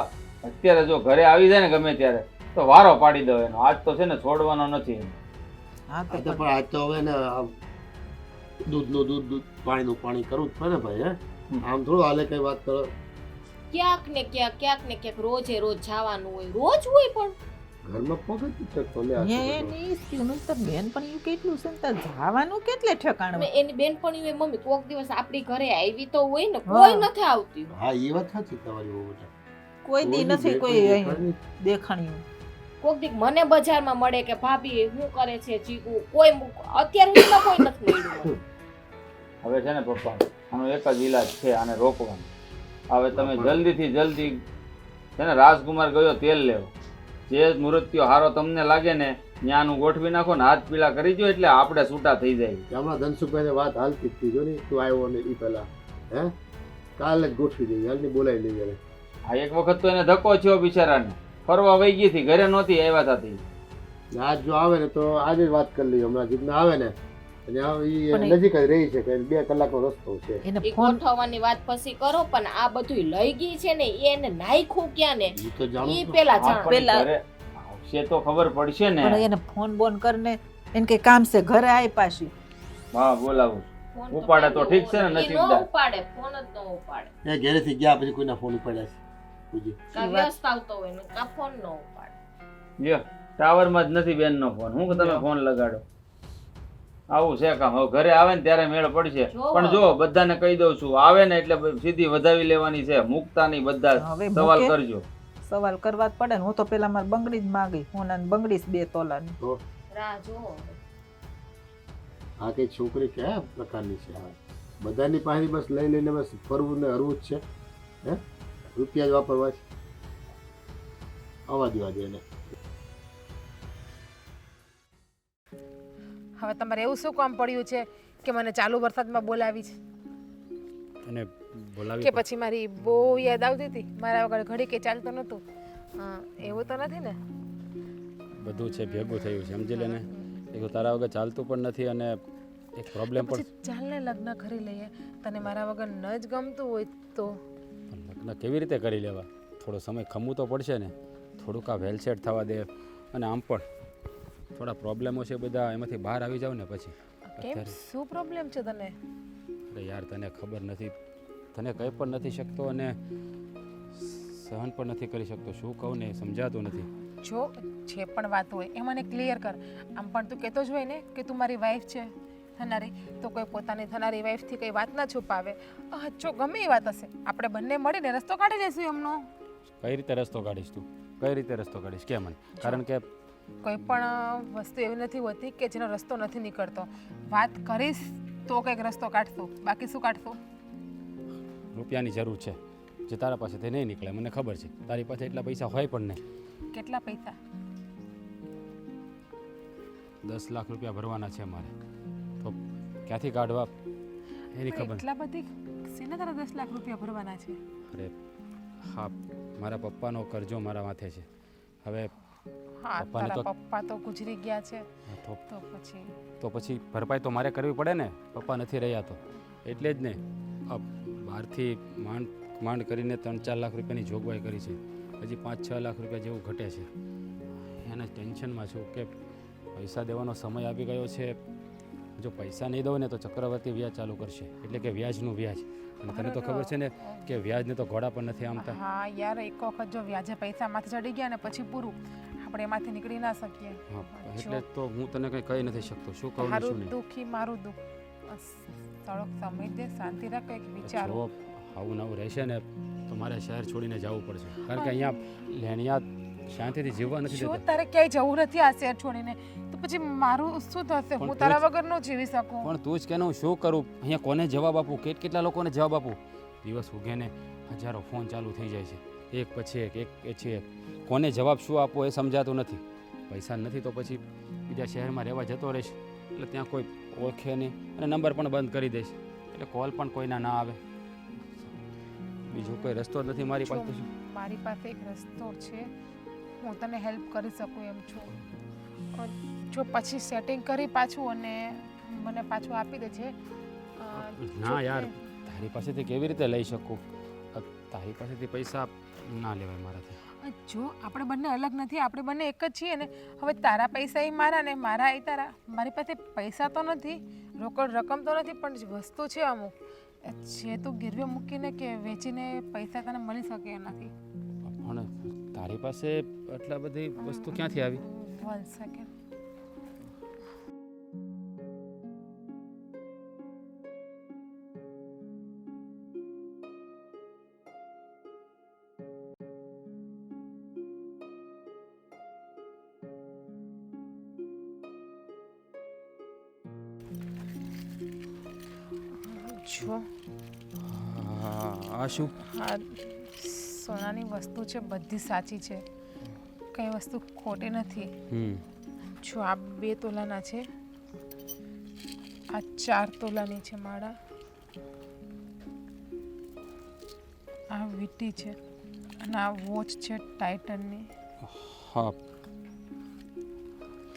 [SPEAKER 3] અત્યારે જો ઘરે આવી જાય ને ગમે ત્યારે તો વારો પાડી દો એનો, આજ તો છે ને છોડવાનો નથી.
[SPEAKER 5] હા
[SPEAKER 4] આ તો પણ આજ તો હવે ને દૂધનું દૂધ પાણીનું પાણી કરવું જ પડે ને ભાઈ. હે, આમ થોડું હાલે કઈ વાત કરો.
[SPEAKER 2] ક્યાંક ને ક્યાંક રોજે રોજ જવાનું હોય, રોજ હોય પણ
[SPEAKER 4] ઘરમાં પગ જ ટકતો લે આ
[SPEAKER 5] એ
[SPEAKER 4] છોકરો.
[SPEAKER 5] એની સ્કીનું તો બેનપણીયું કેટલું છે ને તાર જવાનું કેટલે ઠેકાણું.
[SPEAKER 2] અમે એની બેનપણી હોય, મમ્મી કોક દિવસ આપણી ઘરે આવી તો હોય ને, કોઈ નથી આવતી.
[SPEAKER 4] હા એ વાત સાચી તમારી બહુ બેટા.
[SPEAKER 5] કોઈ દી નથી કોઈ અહીં દેખાણ્યું.
[SPEAKER 2] કોક દી મને બજારમાં મળે કે ભાભી શું કરે છે ચીકુ, કોઈ અત્યાર સુધીમાં કોઈ નથી મળ્યું.
[SPEAKER 3] હવે છે ને પપ્પા આનો એક જ ઈલાજ છે, આને રોકવાનો. હવે તમે જલ્દીથી જલ્દી છે ને રાજકુમાર ગયો તેલ લેવો, જે મૃત્યુ હારો તમને લાગે ને ત્યાંનું ગોઠવી નાખો ને હાથ પીળા કરી દો, એટલે આપણે છૂટા થઈ જાય.
[SPEAKER 4] હમણાં ધનસુખભાઈને વાત હાલતી જ હતી, જો ને તું આવ્યો ને એ પહેલા. હે, કાલે જ ગોઠવી દઈએ, હાલની બોલાવી લઈએ.
[SPEAKER 3] આ એક વખત તો એને ધક્કો થયો બિચારાને, ફરવા વહી ગઈ હતી, ઘરે નહોતી આવ્યા થતી.
[SPEAKER 4] આજ જો આવે ને તો આજે જ વાત કરી લઈએ. હમણાં જીતના આવે ને અને ઈ
[SPEAKER 5] પણ
[SPEAKER 4] નજીક જ રહી છે, કે 2 કલાકનો રસ્તો છે.
[SPEAKER 5] એને
[SPEAKER 2] એ
[SPEAKER 5] ફોન
[SPEAKER 2] ગોઠવવાની વાત પછી કરો, પણ આ બધું લઈ ગઈ છે ને એને નાખ્યું ક્યાં ને
[SPEAKER 4] ઈ તો જાણું
[SPEAKER 2] ઈ
[SPEAKER 4] છું.
[SPEAKER 2] પેલા
[SPEAKER 3] હા,
[SPEAKER 2] જાણ.
[SPEAKER 3] પણ
[SPEAKER 5] પેલા-
[SPEAKER 3] ઘરે આવશે તો ખબર પડશે ને.
[SPEAKER 5] પણ એને ફોન બોન કરીને એને કઈ કામ છે ઘરે આવી પાછી.
[SPEAKER 3] હા બોલાવું.
[SPEAKER 2] ફોન
[SPEAKER 3] ઉપાડે તો ઠીક છે ને,
[SPEAKER 2] ઈ ન
[SPEAKER 3] નસીબદાર.
[SPEAKER 2] ઉપાડે, ફોન જ ન ઉપાડે.
[SPEAKER 4] એ ઘરેથી ગયા પછી કોઈના ફોન ઉપાડ્યા છે? પૂજી
[SPEAKER 2] કાં વ્યસ્ત આવતો હોય ને કાં ફોન ન ઉપાડે.
[SPEAKER 3] લ્યો ટાવરમાં જ નથી બેનનો ફોન, હું કે તમે ફોન લગાડો. આવું છે કામ. હવે ઘરે આવે ને ત્યારે મેળ પડશે. પણ જો બધાને કહી દઉં છું, આવે ને એટલે સીધી વધાવી લેવાની છે, મૂકતા નહીં. બધા
[SPEAKER 5] હવે
[SPEAKER 3] સવાલ
[SPEAKER 5] મૂકે?
[SPEAKER 3] કરજો.
[SPEAKER 5] સવાલ કરવા જ પડે ને. હું તો પેલા મારી બંગડી જ માગી, હું બંગડી 2 તોલાની.
[SPEAKER 4] તો
[SPEAKER 2] રાહ જો.
[SPEAKER 4] આ કઈ છોકરી કયા પ્રકારની છે? આ બધાની પાસે બસ લઈ લઈને બસ ફરવું ને હરવું જ છે. હે રૂપિયા જ વાપરવા છે. આવવા દેવા દે એને.
[SPEAKER 1] હવે તમારે એવું શું કામ પડ્યું છે કે મને ચાલુ વરસાદમાં બોલાવી છે?
[SPEAKER 6] અને બોલાવી
[SPEAKER 1] કે પછી મારી બહુ યાદ આવતી હતી, મારા વગર ઘડી કે ચાલતો નહોતું? એવું તો નથી ને?
[SPEAKER 6] બધું છે ભેગું થયું છે, સમજી લે ને. એક તારા વગર ચાલતું પણ નથી અને એક પ્રોબ્લેમ પણ.
[SPEAKER 1] પછી ચાલને લગ્ન કરી લઈએ. તને મારા વગર ન જ ગમતું હોય તો?
[SPEAKER 6] લગ્ન કેવી રીતે કરી લેવા? થોડો સમય ખમવું તો પડશે ને. થોડુંક આ વેલ સેટ થવા દે. અને આમ પણ થોડા પ્રોબ્લેમો છે બધા, એમાંથી બહાર આવી જાવ ને પછી.
[SPEAKER 1] કેમ, શું પ્રોબ્લેમ છે તને?
[SPEAKER 6] અરે યાર તને ખબર નથી, તને કંઈ પણ નથી શકતો અને સહન પણ નથી કરી શકતો. શું કહું ને સમજાતું નથી.
[SPEAKER 1] જો જે પણ વાત હોય એ મને ક્લિયર કર. આમ પણ તું કહેતો જ હોય ને કે તું મારી વાઈફ છે થનારી, તો કોઈ પોતાની થનારી વાઈફથી કંઈ વાત ના છુપાવે. જો ગમે એ વાત હશે, આપણે બંને મળીને રસ્તો કાઢી લઈશું એમનો.
[SPEAKER 6] કઈ રીતે રસ્તો કાઢીશ તું? કઈ રીતે રસ્તો કાઢીશ કે મને? કારણ કે
[SPEAKER 1] કોઈ પણ વસ્તુ એવી નથી હોતી કે જેનો રસ્તો નથી નીકળતો. વાત કરીશ તો કંઈક રસ્તો કાઢશું, બાકી શું કાઢશું?
[SPEAKER 6] રૂપિયાની જરૂર છે જે તારા પાસેથી નહીં નીકળે, મને ખબર છે. તારી પાસે એટલા પૈસા હોય પણ નહીં.
[SPEAKER 1] કેટલા પૈસા?
[SPEAKER 6] 10 લાખ રૂપિયા ભરવાના છે મારે, તો ક્યાંથી કાઢવા એની ખબર.
[SPEAKER 1] એટલા બધી શેના તારા 10 લાખ રૂપિયા ભરવાના છે?
[SPEAKER 6] અરે હા, મારા પપ્પાનો કરજો મારા માથે છે. હવે
[SPEAKER 1] હા,
[SPEAKER 6] પપ્પાને
[SPEAKER 1] તારા
[SPEAKER 6] તો-
[SPEAKER 1] પપ્પા તો ગુજરી ગયા છે,
[SPEAKER 6] તો
[SPEAKER 1] તો પછી
[SPEAKER 6] ભરપાઈ તો મારે કરવી પડે ને. પપ્પા નથી રહ્યા તો એટલે જ ને બહારથી માંડ કરીને 3-4 લાખ રૂપિયાની જોગવાઈ કરી છે. હજી 5-6 લાખ રૂપિયા જેવું ઘટે છે. એના ટેન્શનમાં છું કે પૈસા દેવાનો સમય આવી ગયો છે. જો પૈસા નહીં દઉં ને તો ચક્રવર્તી વ્યાજ ચાલુ કરશે, એટલે કે વ્યાજનું વ્યાજ. અને તને તો ખબર છે ને કે વ્યાજને તો ઘોડા પણ નથી આમતા.
[SPEAKER 1] હા યાર, એક વખત જો વ્યાજે પૈસા માથે ચડી ગયા ને પછી પૂરું, આપણે એમાંથી નીકળી ના શકીએ.
[SPEAKER 6] હા, એટલે તો હું તને કંઈ કહી નથી શકતો. શું કહું ને શું
[SPEAKER 1] મારું
[SPEAKER 6] નહીં.
[SPEAKER 1] દુઃખ ઈ મારું દુઃખ. થોડોક સમય દે, શાંતિ રાખ, કંઈક વિચારો.
[SPEAKER 6] જો આવું નવું રહેશે ને તો મારે શહેર છોડીને જવું પડશે. કારણ કે અહીંયા લેણિયા શાંતિથી જીવવા નથી
[SPEAKER 1] જો
[SPEAKER 6] દેતા.
[SPEAKER 1] તારે ક્યાંય જવું નથી આ શહેર છોડીને, તો પછી મારું શું થશે? હું
[SPEAKER 6] તું
[SPEAKER 1] તારા
[SPEAKER 6] જ-
[SPEAKER 1] વગર ન જીવી શકું.
[SPEAKER 6] પણ તું જ કે હું શું કરું? અહીંયા કોને જવાબ આપું? કેટલા લોકોને જવાબ આપું? દિવસ ઉગે ને હજારો ફોન ચાલુ થઈ જાય છે, એક પછી એક પછી એક. કોને જવાબ શું આપવો એ સમજાતું નથી. પૈસા નથી તો પછી બીજા શહેરમાં રહેવા જતો રહીશ, એટલે ત્યાં કોઈ ઓળખે નહીં અને નંબર પણ બંધ કરી દઈશ, એટલે કોલ પણ કોઈના ના આવે. બીજો કોઈ રસ્તો જ નથી મારી
[SPEAKER 1] જો,
[SPEAKER 6] પાસે.
[SPEAKER 1] મારી પાસે એક રસ્તો છે, હું તને હેલ્પ કરી શકું એમ છું. જો પછી સેટિંગ કરી પાછું અને મને પાછું આપી દે છે.
[SPEAKER 6] ના યાર, તારી પાસેથી કેવી રીતે લઈ શકું? તારી પાસેથી પૈસા ના લેવાય મારાથી.
[SPEAKER 1] જો આપણે બંને અલગ નથી, આપણે બંને એક જ છીએ ને. હવે તારા પૈસા એ મારા ને મારા એ તારા. મારી પાસે પૈસા તો નથી, રોકડ રકમ તો નથી, પણ વસ્તુ છે અમુક જે તું ગીરવે મૂકીને કે વેચીને પૈસા તને મળી શકે એનાથી.
[SPEAKER 6] પણ તારી પાસે આટલા બધી વસ્તુ ક્યાંથી આવી?
[SPEAKER 1] 1 સેકન્ડ. જો
[SPEAKER 6] આ શું?
[SPEAKER 1] આ સોનાની વસ્તુ છે, બધી સાચી છે, કઈ વસ્તુ ખોટી નથી. જો આ 2 તોલાના છે, આ 4 તોલાની છે માળા, આ વીટી છે અને આ વોચ છે ટાઇટનની.
[SPEAKER 6] હા,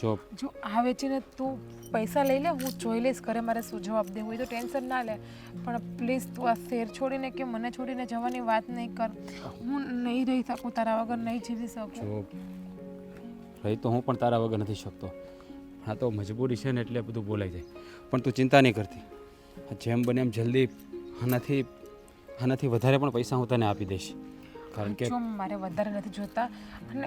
[SPEAKER 6] જો
[SPEAKER 1] જો આ વેચીને તું પૈસા લઈ લે, હું જોઈ લઈશ ઘરે મારે શું જવાબ દેવું, એ તો ટેન્શન ના લે. પણ પ્લીઝ તું આ શહેર છોડીને કે મને છોડીને જવાની વાત નહીં કર. હું નહીં રહી શકું તારા વગર, નહીં જીવી શકું.
[SPEAKER 6] જો રહી તો હું પણ તારા વગર નથી શકતો. હા, તો મજબૂરી છે ને એટલે બધું બોલાઈ જાય. પણ તું ચિંતા નહીં કરતી, જેમ બને એમ જલ્દી આનાથી વધારે પણ પૈસા હું તને આપી દઈશ. કારણ કે
[SPEAKER 1] જો મારે વધારે નથી જોતા અને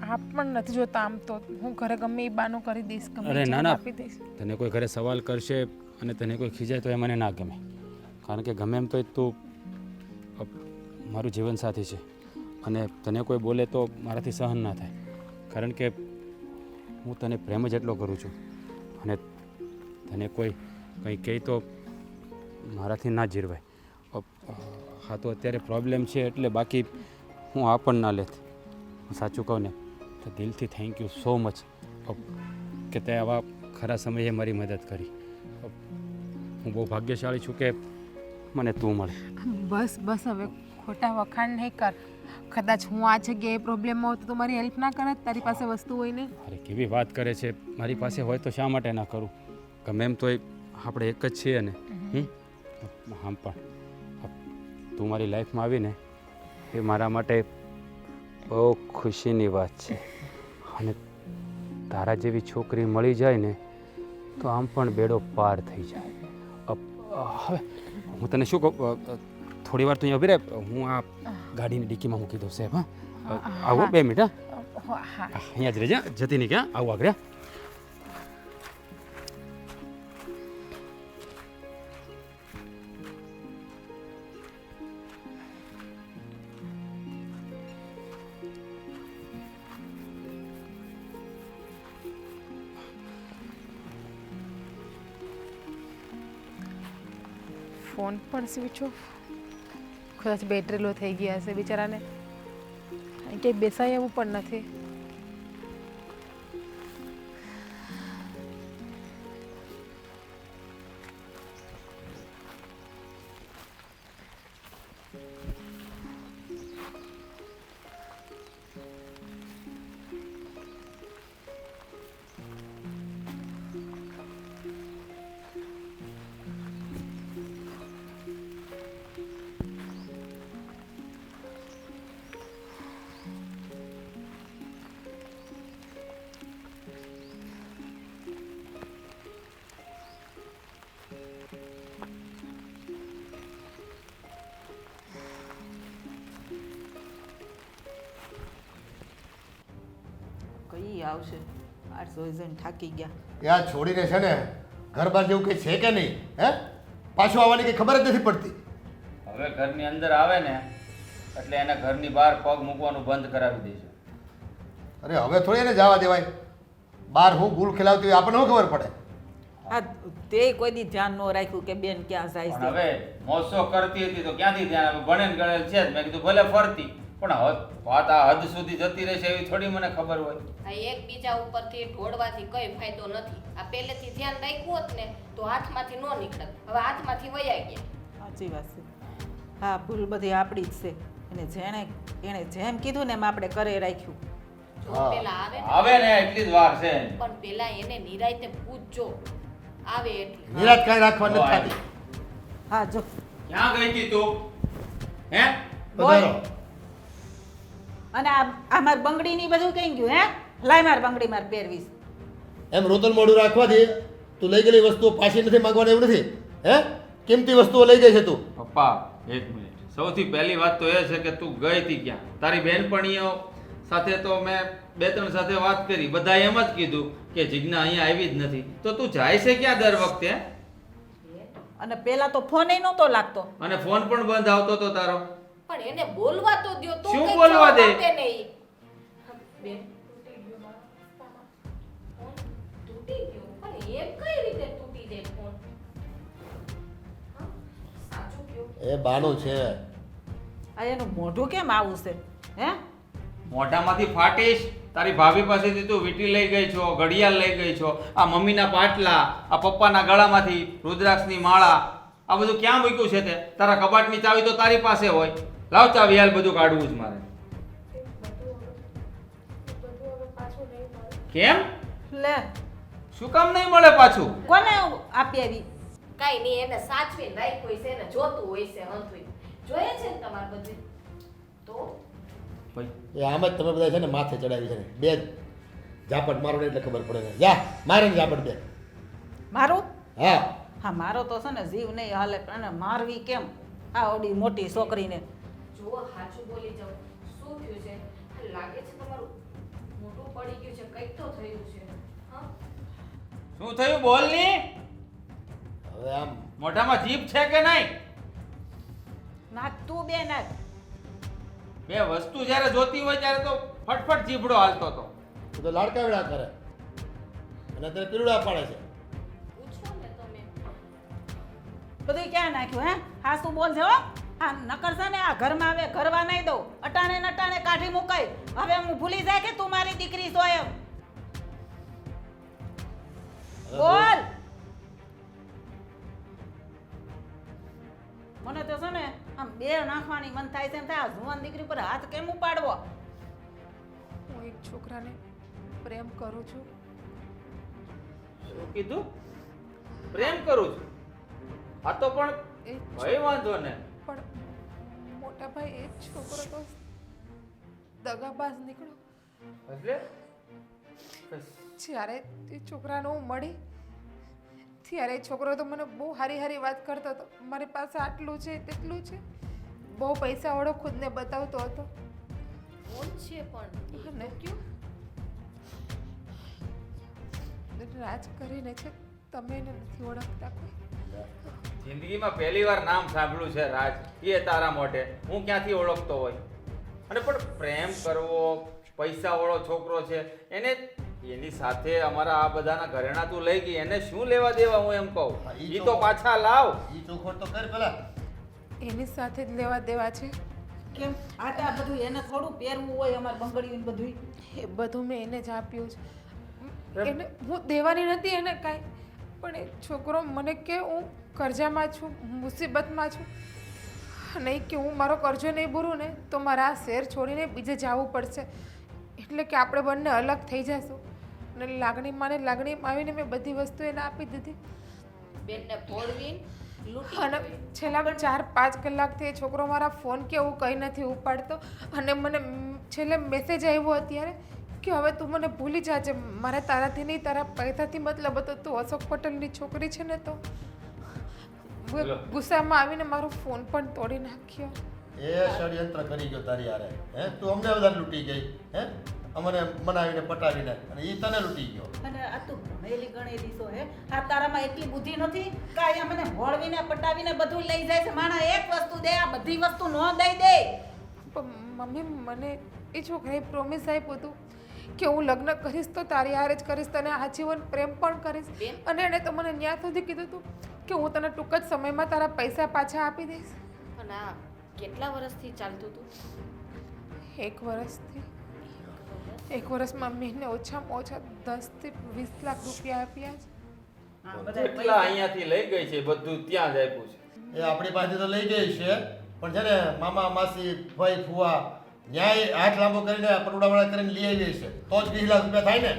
[SPEAKER 1] આપ પણ નથી જોતા આમ તો હું ઘરે ગમે એ બાનો કરી દઈશ ગમે
[SPEAKER 6] અરે
[SPEAKER 1] એ
[SPEAKER 6] ના
[SPEAKER 1] જવાબ
[SPEAKER 6] ના
[SPEAKER 1] આપી દઈશ
[SPEAKER 6] તને કોઈ ઘરે સવાલ કરશે અને તને કોઈ ખીજાય તો એ મને ના ગમે કારણ કે ગમે એમ તો તું મારું જીવનસાથી છે અને તને કોઈ બોલે તો મારાથી સહન ના થાય કારણ કે હું તને પ્રેમ જ એટલો કરું છું અને તને કોઈ કંઈ કહે તો મારાથી ના જીરવાય હા તો અત્યારે પ્રોબ્લેમ છે એટલે બાકી હું આ પણ ના લેત હું સાચું કહું ને તો દિલથી થેન્ક યુ સો મચ કે તે આવા ખરા સમયે મારી મદદ કરી હું બહુ ભાગ્યશાળી છું કે મને તું મળે
[SPEAKER 1] બસ બસ હવે ખોટા વખાણ નહીં કર કદાચ હું આ જગ્યાએ પ્રોબ્લેમમાં હોત તો મારી હેલ્પ ના કરત તારી પાસે વસ્તુ હોય ને
[SPEAKER 6] અરે કેવી વાત કરે છે મારી પાસે હોય તો શા માટે ના કરું ગમે એમ તોય આપણે એક જ છીએ ને આમ પણ તું મારી લાઈફમાં આવીને એ મારા માટે બહુ ખુશીની વાત છે અને તારા જેવી છોકરી મળી જાય ને તો આમ પણ બેડો પાર થઈ જાય હવે હું તને શું કહું થોડી વાર તું અહીંયા ઉભી રહે હું આ ગાડીની ડિક્કીમાં મૂકી દઉં સાહેબ હા આવો 2 મિનિટ હા અહીંયા જ રહેજે જતી નહીં ક્યાં આવું આગળ
[SPEAKER 1] ફોન પણ સ્વિચ ઓફ કદાચ બેટરી લો થઈ ગયા હશે બિચારાને ક્યાંય બેસાય એવું પણ નથી
[SPEAKER 5] કઈ આવશે આ જોઈને થાકી ગયા
[SPEAKER 4] એ આ છોડીને છે ને ઘર બાર જેવું કંઈ છે કે નહીં હે પાછું આવવાની કંઈ ખબર જ નથી પડતી
[SPEAKER 3] હવે ઘરની અંદર આવે ને એટલે એના ઘરની બહાર પગ મૂકવાનું બંધ કરાવી દઈશું
[SPEAKER 4] અરે હવે થોડી એને જવા દેવાય બહાર હું ભૂલ ખેલાવતી હોય આપણને શું ખબર પડે
[SPEAKER 5] આ તે કોઈ દી ધ્યાન ન રાખ્યું કે બેન ક્યાં જાય
[SPEAKER 3] પણ
[SPEAKER 5] છે
[SPEAKER 3] હવે મોસો કરતી હતી તો ક્યાંથી ધ્યાન આવે ભણેલ ગણેલ છે જ મેં કીધું ભલે ફરતી પણ વાત આ હદ સુધી જતી રહેશે એવી થોડી મને ખબર હોય
[SPEAKER 2] આ એકબીજા ઉપરથી ઢોળવાથી કઈ ફાયદો નથી આ પહેલેથી ધ્યાન રાખ્યું હોત ને તો હાથમાંથી ન નીકળત હવે હાથમાંથી વયા ગયા
[SPEAKER 5] સાચી વાત છે હા ભૂલ બધી આપણી જ છે એણે જેમ કીધું ને એમ આપણે કરે રાખ્યું
[SPEAKER 2] જો
[SPEAKER 4] હા.
[SPEAKER 2] પેલા આવે ને
[SPEAKER 3] આવે ને એટલી જ વાર છે
[SPEAKER 2] પણ પેલા એને નિરાયતે પૂછજો આવે એટલે
[SPEAKER 4] નિરાત કાંઈ રાખવા નથી થતી
[SPEAKER 5] હા જો
[SPEAKER 3] ક્યાં ગઈ હતી તું હે
[SPEAKER 4] બધાનો
[SPEAKER 5] અને આ માર બંગડીની બધું કઈ ગયું હે લાય માર બંગડી માર પહેરવીશ
[SPEAKER 4] એમ રોતલ મોઢું રાખવા દે તું લઈ ગયેલી વસ્તુઓ પાછી નથી માંગવાની એવું નથી હે કિંમતી વસ્તુઓ લઈ ગઈ છે તું
[SPEAKER 3] પપ્પા એક મિનિટ સૌથી પહેલી વાત તો એ છે કે તું ગઈ હતી ક્યાં તારી બહેનપણીઓ સાથે તો મેં 2-3 સાથે વાત કરી બધા એમ જ કીધું કે જીજ્ઞા અહીંયા આવી જ નથી તો તું જાય છે ક્યાં દર વખતે
[SPEAKER 5] અને પેલા તો ફોન નહોતો લાગતો
[SPEAKER 3] અને ફોન પણ બંધ આવતો તો તારો
[SPEAKER 2] પણ એને બોલવા તો દ્યો તો
[SPEAKER 3] શું
[SPEAKER 2] કંઈક
[SPEAKER 3] બોલવા દે?
[SPEAKER 2] જવાબ આપે નહીં બેન તૂટી ગયો મારા રસ્તામાં. ફોન તૂટી ગયો પણ એ કઈ રીતે તૂટી જાય ફોન હા? સાચું કયો
[SPEAKER 4] એ બાનું છે
[SPEAKER 5] આ એનું મોઢું કેમ આવું છે હે
[SPEAKER 3] મોઢામાંથી ફાટીશ તારી ભાભી પાસેથી તું વીંટી લઈ ગઈ છો ઘડિયાળ લઈ ગઈ છો આ મમ્મીના પાટલા આ પપ્પાના ગળામાંથી રુદ્રાક્ષની માળા આ બધું ક્યાં મૂક્યું છે તે તારા કબાટની ચાવી તો તારી પાસે હોય લાવ ચાવી હાલ બધું કાઢવું જ મારે કેમ
[SPEAKER 5] લે
[SPEAKER 3] શું કામ નહીં મળે પાછું
[SPEAKER 5] કોને આપી આવી
[SPEAKER 2] કાઈ નહીં એને સાચવીને રાખ્યું હોય છે એને જોતું હોય છે હંધુય જોઈએ છે ને તમારે બધું તો
[SPEAKER 4] એ આમ જ તમે બધા છે ને માથે ચડાવી છે ને બે ઝાપટ મારો ને એટલે ખબર પડે ને જા મારે ને ઝાપટ દે
[SPEAKER 5] મારું
[SPEAKER 4] હા
[SPEAKER 5] હા મારો તો છે ને જીવ નહીં હાલે અને મારવી કેમ આ ઓડી મોટી છોકરીને
[SPEAKER 2] જુઓ સાચું બોલી જાઓ શું થયું છે લાગે છે તમારું મોટું પડી ગયું છે કંઈક તો થયું છે હા
[SPEAKER 3] શું થયું બોલ ની
[SPEAKER 4] હવે આમ
[SPEAKER 3] મોઢામાં જીભ છે કે નહીં
[SPEAKER 5] નાખ તું બે નાખ
[SPEAKER 3] બે વસ્તુ જ્યારે જોતી હોય ત્યારે તો ફટફટ જીભડો હાલતો હતો
[SPEAKER 4] તું તો લાડકાવડા કરે અને અત્યારે પીરુડા પાડે છે
[SPEAKER 2] પૂછો ને તમે
[SPEAKER 5] બધું ક્યાં નાખ્યું હે હા શું બોલ છે હો હા નકર છે ને આ ઘરમાં આવે ઘરવા નહીં દઉં અટાણે ને અટાણે કાઢી મુકાય હવે હું ભૂલી જાય કે તું મારી દીકરી છો એમ બોલ મને તો છે ને આમ બે નાખવાની મન થાય છે એમ થાય આ જુવાન દીકરી પર હાથ કેમ ઉપાડવો
[SPEAKER 1] હું એક છોકરાને પ્રેમ કરું છું.
[SPEAKER 3] શું કીધું પ્રેમ કરું છું આ તો પણ
[SPEAKER 1] એ
[SPEAKER 3] ભય વાંધો ને
[SPEAKER 1] પણ મોટા ભાઈ એ જ છોકરો તો દગાબાજ નીકળ્યો.
[SPEAKER 3] એટલે
[SPEAKER 1] જ્યારે એ છોકરાને હું મળી ત્યારે એ છોકરો તો મને બહુ હારી હારી વાત કરતો હતો. મારી પાસે આટલું છે તેટલું છે બહુ પૈસાવાળો ખુદને બતાવતો હતો.
[SPEAKER 2] કોણ છે પણ
[SPEAKER 1] અને રાજ કરીને છે તમે એને નથી ઓળખતા કોઈ.
[SPEAKER 3] જિંદગીમાં પહેલી વાર નામ સાંભળ્યું છે રાજ એ તારા મોઢે હું ક્યાંથી ઓળખતો હોય અને પણ પ્રેમ કરવો પૈસાવાળો છોકરો છે એને એની સાથે અમારા આ બધાના ઘરેણા તું લઈ ગઈ એને શું લેવા દેવા હું એમ કહું
[SPEAKER 4] હા, ઈ
[SPEAKER 3] ઈ તો પાછા લાવ
[SPEAKER 4] ઈ ચોખવટ તો કર પેલા
[SPEAKER 1] એની સાથે જ લેવા દેવા છે.
[SPEAKER 5] કેમ આ બધું એને થોડું પહેરવું હોય અમાર બંગડીયું ને બધું
[SPEAKER 1] એ બધું મેં એને જ આપ્યું છે. એને હું દેવાની નથી એને કાંઈ પણ એ છોકરો મને કે હું કરજામાં છું મુસીબતમાં છું અને કે હું મારો કરજો નહીં ભરું ને તો મારા આ શહેર છોડીને બીજે જવું પડશે એટલે કે આપણે બંને અલગ થઈ જશું. અને લાગણીમાં ને લાગણીમાં આવીને મેં બધી વસ્તુ એને આપી દીધી
[SPEAKER 2] બેનને ભોળવી લૂંટી
[SPEAKER 1] અને છેલ્લા 4-5 કલાકથી એ છોકરો મારા ફોન કે એવું કંઈ નથી ઉપાડતો અને મને છેલ્લે મેસેજ આવ્યો અત્યારે કે હવે તું મને ભૂલી જાજે મારે તારાથી નહીં તારા પૈસાથી મતલબ હતો તું અશોક પટેલની છોકરી છે ને તો ગુસ્સામાં આવીને મારો ફોન પણ તોડી નાખ્યો.
[SPEAKER 4] એ ષડયંત્ર કરી ગયો તારી હારે હે તું અમને બધા લૂંટી ગઈ હે અમને મનાવીને પટાવીને અને ઈ તને લૂંટી ગયો
[SPEAKER 5] અને આ તું ભણેલી ગણેલી છો હે આ તારામાં એટલી બુદ્ધિ નથી કે અહીંયા મને ભોળવીને પટાવીને બધું લઈ જાય છે માણા એક વસ્તુ દે આ બધી વસ્તુ ન દઈ દે
[SPEAKER 1] પણ મમ્મી મને એ છોકરાએ પ્રોમિસ આપ્યું હતું કે હું લગ્ન કરીશ તો તારી હારે જ કરીશ તને આજીવન પ્રેમ પણ કરીશ અને એણે તો મને ન્યા સુધી કીધું હતું કે હું તને ટૂંક જ સમયમાં તારા પૈસા પાછા આપી દઈશ.
[SPEAKER 2] પણ આ કેટલા વર્ષથી ચાલતું હતું
[SPEAKER 1] 1 વર્ષથી 1 વર્ષમાં મેં ઓછામાં ઓછા 10 થી 20 લાખ રૂપિયા આપ્યા છે.
[SPEAKER 5] આ બધા
[SPEAKER 3] કેટલા અહીંયાથી લઈ ગઈ છે બધું ત્યાં જ આપ્યું છે
[SPEAKER 4] એ આપણી પાસેથી તો લઈ ગઈ છે પણ છે ને મામા માસી ભાઈ ફુવા ન્યાય હાથ લાંબો કરીને પરોડાવાળા કરીને લઈ આવી છે તો જ 20 લાખ રૂપિયા થાય ને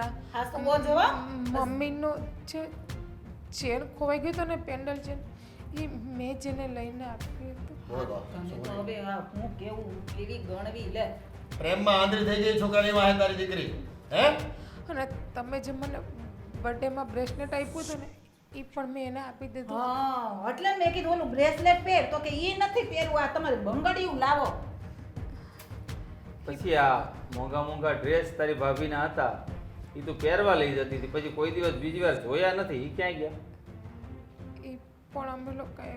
[SPEAKER 1] ના
[SPEAKER 5] હા તો બોલ જવા
[SPEAKER 1] મમ્મીનો જે ચેન ખોવાઈ ગયો હતો ને પેન્ડલ ચેન એ મેં જેને લઈને આપ્યું હતું.
[SPEAKER 4] બોલો
[SPEAKER 5] તને તો હવે આ હું કેવું કેવી ગણવી લે
[SPEAKER 4] પ્રેમમાં આંધળી થઈ ગઈ છોકરાની વાહે તારી દીકરી હે
[SPEAKER 1] અને તમે જે મને બર્થડેમાં બ્રેસલેટ આપ્યું હતું ને એ પણ મેં એને આપી દીધું.
[SPEAKER 5] હા એટલે મેં કીધું ઓલું બ્રેસલેટ પહેર તો કે ઈ નથી પહેરવું આ તમારે બંગડીયું લાવો
[SPEAKER 3] પછી આ મોંઘા મોંઘા ડ્રેસ તારી ભાભીના હતા એ તું પહેરવા લઈ જતી હતી પછી કોઈ દિવસ બીજી વાર જોયા નથી એ ક્યાંય ગયા
[SPEAKER 1] એ પણ અમે લોકોએ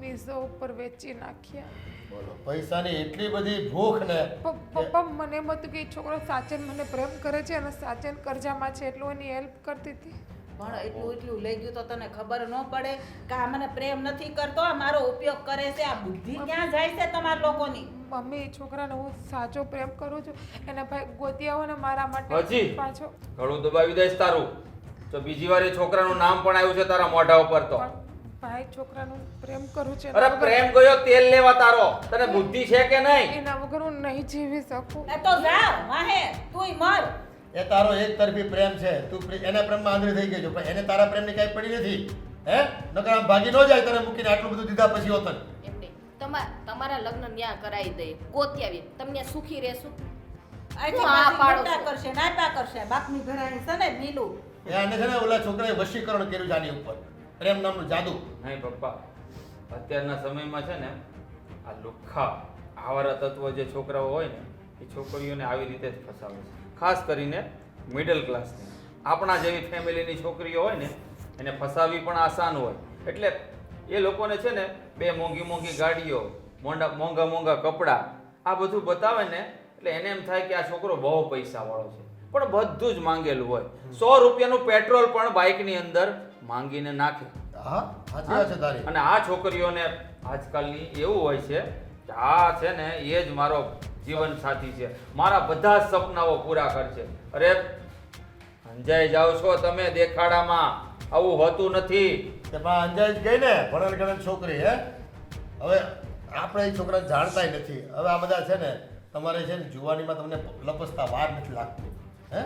[SPEAKER 1] મીઝો ઉપર વેચી નાખ્યા.
[SPEAKER 4] બોલો પૈસાની એટલી બધી ભૂખ ને
[SPEAKER 1] પપ્પા મને એમ હતું કે એ છોકરો સાચન મને પ્રેમ કરે છે અને સાચન કરજામાં છે એટલું એની હેલ્પ કરતી હતી.
[SPEAKER 5] પણ એટલું લઈ ગયું તો તને ખબર ન પડે કે આ મને પ્રેમ નથી કરતો આ મારો ઉપયોગ કરે છે આ બુદ્ધિ ક્યાં જાય છે તમારા લોકોની
[SPEAKER 1] મમ્મી એ છોકરાને હું સાચો પ્રેમ કરું છું એને ભાઈ ગોતી આવો ને મારા માટે
[SPEAKER 3] હજી
[SPEAKER 1] પાછો.
[SPEAKER 3] ઘણું દબાવી દઈશ તારું તો બીજી વાર એ છોકરાનું નામ પણ આવ્યું છે તારા મોઢા ઉપર તો
[SPEAKER 1] પણ ભાઈ છોકરાનું પ્રેમ કરું છે
[SPEAKER 3] અરે પ્રેમ ગયો તેલ લેવા તારો તને બુદ્ધિ છે કે નહીં
[SPEAKER 1] એના વગર હું નહીં જીવી શકું.
[SPEAKER 5] એ તો જા વાહે તુંય મર
[SPEAKER 4] એ તારો એક તરફી પ્રેમ છે તું એના પ્રેમમાં આંધળી થઈ ગઈ છો પણ એને તારા પ્રેમની કાંઈ પડી નથી હે નકર આમ ભાગી ન જાય તને મૂકીને આટલું બધું દીધા પછી હોતન
[SPEAKER 2] એમને તમારા લગ્ન ન્યા કરાવી દઈએ ગોતી આવીએ તમને સુખી રહેશું
[SPEAKER 5] આથી
[SPEAKER 2] હા,
[SPEAKER 5] પાછી
[SPEAKER 2] પાડો
[SPEAKER 5] મોટા
[SPEAKER 2] છો.
[SPEAKER 5] કરશે નાપા કરશે બાપની ઘરાણી છે ને નીલું
[SPEAKER 4] એ આને છે ને ઓલા છોકરાએ વશીકરણ કર્યું છે આની ઉપર પ્રેમ નામનું જાદુ
[SPEAKER 3] નહીં પપ્પા અત્યારના સમયમાં છે ને આ લુખ્ખા આવારા તત્વો જે છોકરાઓ હોય ને એ છોકરીઓને આવી રીતે જ ફસાવે છે, ખાસ કરીને મિડલ ક્લાસની. આપણા જેવી ફેમિલીની છોકરીઓ હોય ને એને ફસાવી પણ આસાન હોય. એટલે એ લોકોને છે ને બે મોંઘી મોંઘી ગાડીઓ, મોંઘા મોંઘા કપડાં, આ બધું બતાવે ને એટલે એને એમ થાય કે આ છોકરો બહુ પૈસાવાળો છે, પણ બધું જ માંગેલું હોય. 100 રૂપિયાનું પેટ્રોલ પણ બાઇકની અંદર માંગીને નાખે.
[SPEAKER 4] હા સાચી વાત છે તારી.
[SPEAKER 3] અને આ છોકરીઓને આજકાલની એવું હોય છે કે આ છે ને એ જ મારો જીવન સાથી છે, મારા બધા જ સપનાઓ પૂરા કરશે. અરે અંજાઈ જાઓ છો તમે દેખાડામાં, આવું હોતું નથી.
[SPEAKER 4] કે પણ અંજાઈ જ ગઈ ને ભણેલ ગણેલ છોકરી. હે હવે આપણે એ છોકરા જાણતાય નથી. હવે આ બધા છે ને તમારે છે ને જુવાનીમાં તમને લપસતા વાર નથી લાગતી. હે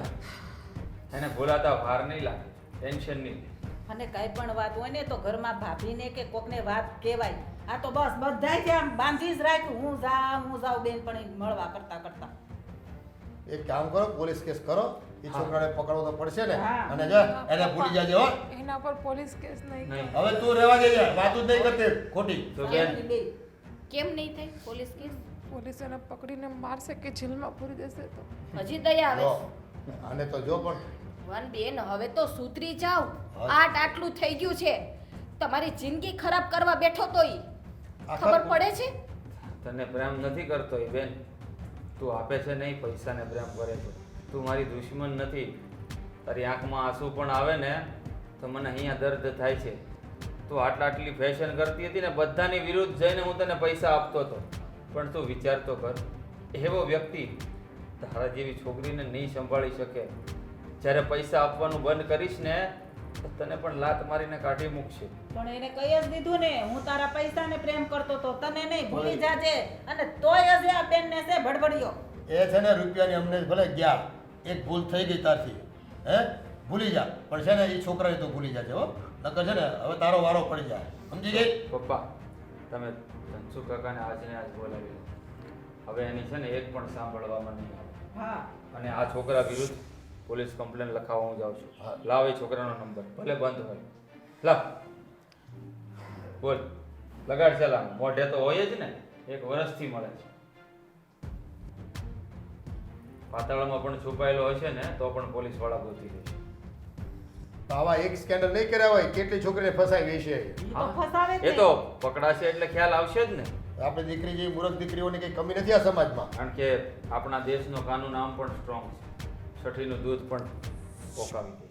[SPEAKER 3] એને ભૂલાતા વાર નહીં લાગે, ટેન્શન નહીં.
[SPEAKER 5] અને કાંઈ પણ વાત હોય ને તો ઘરમાં ભાભીને કે કોકને વાત કહેવાય. આ તો બસ બધાય છે આમ બાંધી જ રાખ્યું, હું જાઉં બેન પણ મળવા કરતા.
[SPEAKER 4] એક કામ કરો, પોલીસ કેસ કરો. એ છોકરાને પકડવો તો પડશે ને.
[SPEAKER 5] હા.
[SPEAKER 4] અને જો એને ભૂલી જાજે હો.
[SPEAKER 1] એના પર પોલીસ કેસ નહીં
[SPEAKER 3] નહીં.
[SPEAKER 4] હવે તું રહેવા દેજે, વાતું જ નહીં કરતી ખોટી.
[SPEAKER 3] તો બેન
[SPEAKER 2] કેમ નહીં થાય પોલીસ કેસ?
[SPEAKER 1] પોલીસ એને પકડીને મારશે કે જેલમાં પૂરી દેશે તો
[SPEAKER 2] હજી દયા આવે
[SPEAKER 4] જો,
[SPEAKER 2] છે.
[SPEAKER 4] આને તો જો પણ
[SPEAKER 2] વન બેન હવે તો સુધરી જાવ.
[SPEAKER 4] હા.
[SPEAKER 2] આટલું થઈ ગયું છે, તમારી જિંદગી ખરાબ કરવા બેઠો તો ઈ
[SPEAKER 4] આખા
[SPEAKER 2] ખબર પડે છે?
[SPEAKER 3] તને પ્રેમ નથી કરતો એ બેન, તું આપે છે નહીં, પૈસાને પ્રેમ કરે છે. તું મારી દુશ્મન નથી. તારી આંખમાં આંસુ પણ આવે ને તો મને અહીંયા દર્દ થાય છે. તું આટલી ફેશન કરતી હતી ને, બધાની વિરુદ્ધ જઈને હું તને પૈસા આપતો હતો. પણ તું વિચાર તો કર, એવો વ્યક્તિ તારા જેવી છોકરીને નહીં સંભાળી શકે. જ્યારે પૈસા આપવાનું બંધ કરીશ ને તો તને પણ લાત મારીને કાઢી મૂકશે.
[SPEAKER 5] પણ એને કહી જ દીધું ને, હું તારા પૈસાને પ્રેમ કરતો તો, તને નહીં ભૂલી જાજે. અને તોય જ આ બેનને છે ભડભડિયો.
[SPEAKER 4] એ છે ને રૂપિયાની અમને ભલે ગયા, એક ભૂલ થઈ ગઈ તારથી. હે ભૂલી જા, પણ છે ને એ છોકરાને તો ભૂલી જાજે હો. નકર છે ને હવે તારો વારો પડી જાય. સમજી ગઈ?
[SPEAKER 3] પપ્પા, તમે ધનસુ કાકાને આજને આજ બોલાવી લો. હવે એની છે ને એક પણ સાંભળવામાં નહીં આવે.
[SPEAKER 5] હા
[SPEAKER 3] અને આ છોકરા વિરુદ્ધ પોલીસ કમ્પ્લેન લખાવવા હું જાઉં છું. લાવ એ છોકરાનો નંબર, ભલે બંધ હોય. લાવ, બોલ, લગાડ ચલામ. મોઢે તો હોય જ ને, 1 વર્ષથી મળે છે. પાતાળમાં પણ છુપાયેલો હશે ને તો પણ પોલીસ વાળા ગોતી લેશે.
[SPEAKER 4] તો આવા એક સ્કેન્ડલ નહીં કર્યા હોય, કેટલી છોકરીને ફસાવી છે.
[SPEAKER 5] ઈ તો ફસાવે જ
[SPEAKER 3] એ
[SPEAKER 5] ને.
[SPEAKER 3] તો પકડાશે એટલે ખ્યાલ આવશે જ ને.
[SPEAKER 4] આપણી દીકરી જેવી મૂર્ખ દીકરીઓની કઈ કમી નથી આ સમાજમાં.
[SPEAKER 3] કારણ કે આપણા દેશનો કાનૂન આમ પણ સ્ટ્રોંગ છે. છઠ્ઠીનું દૂધ પણ પોકાવી દે.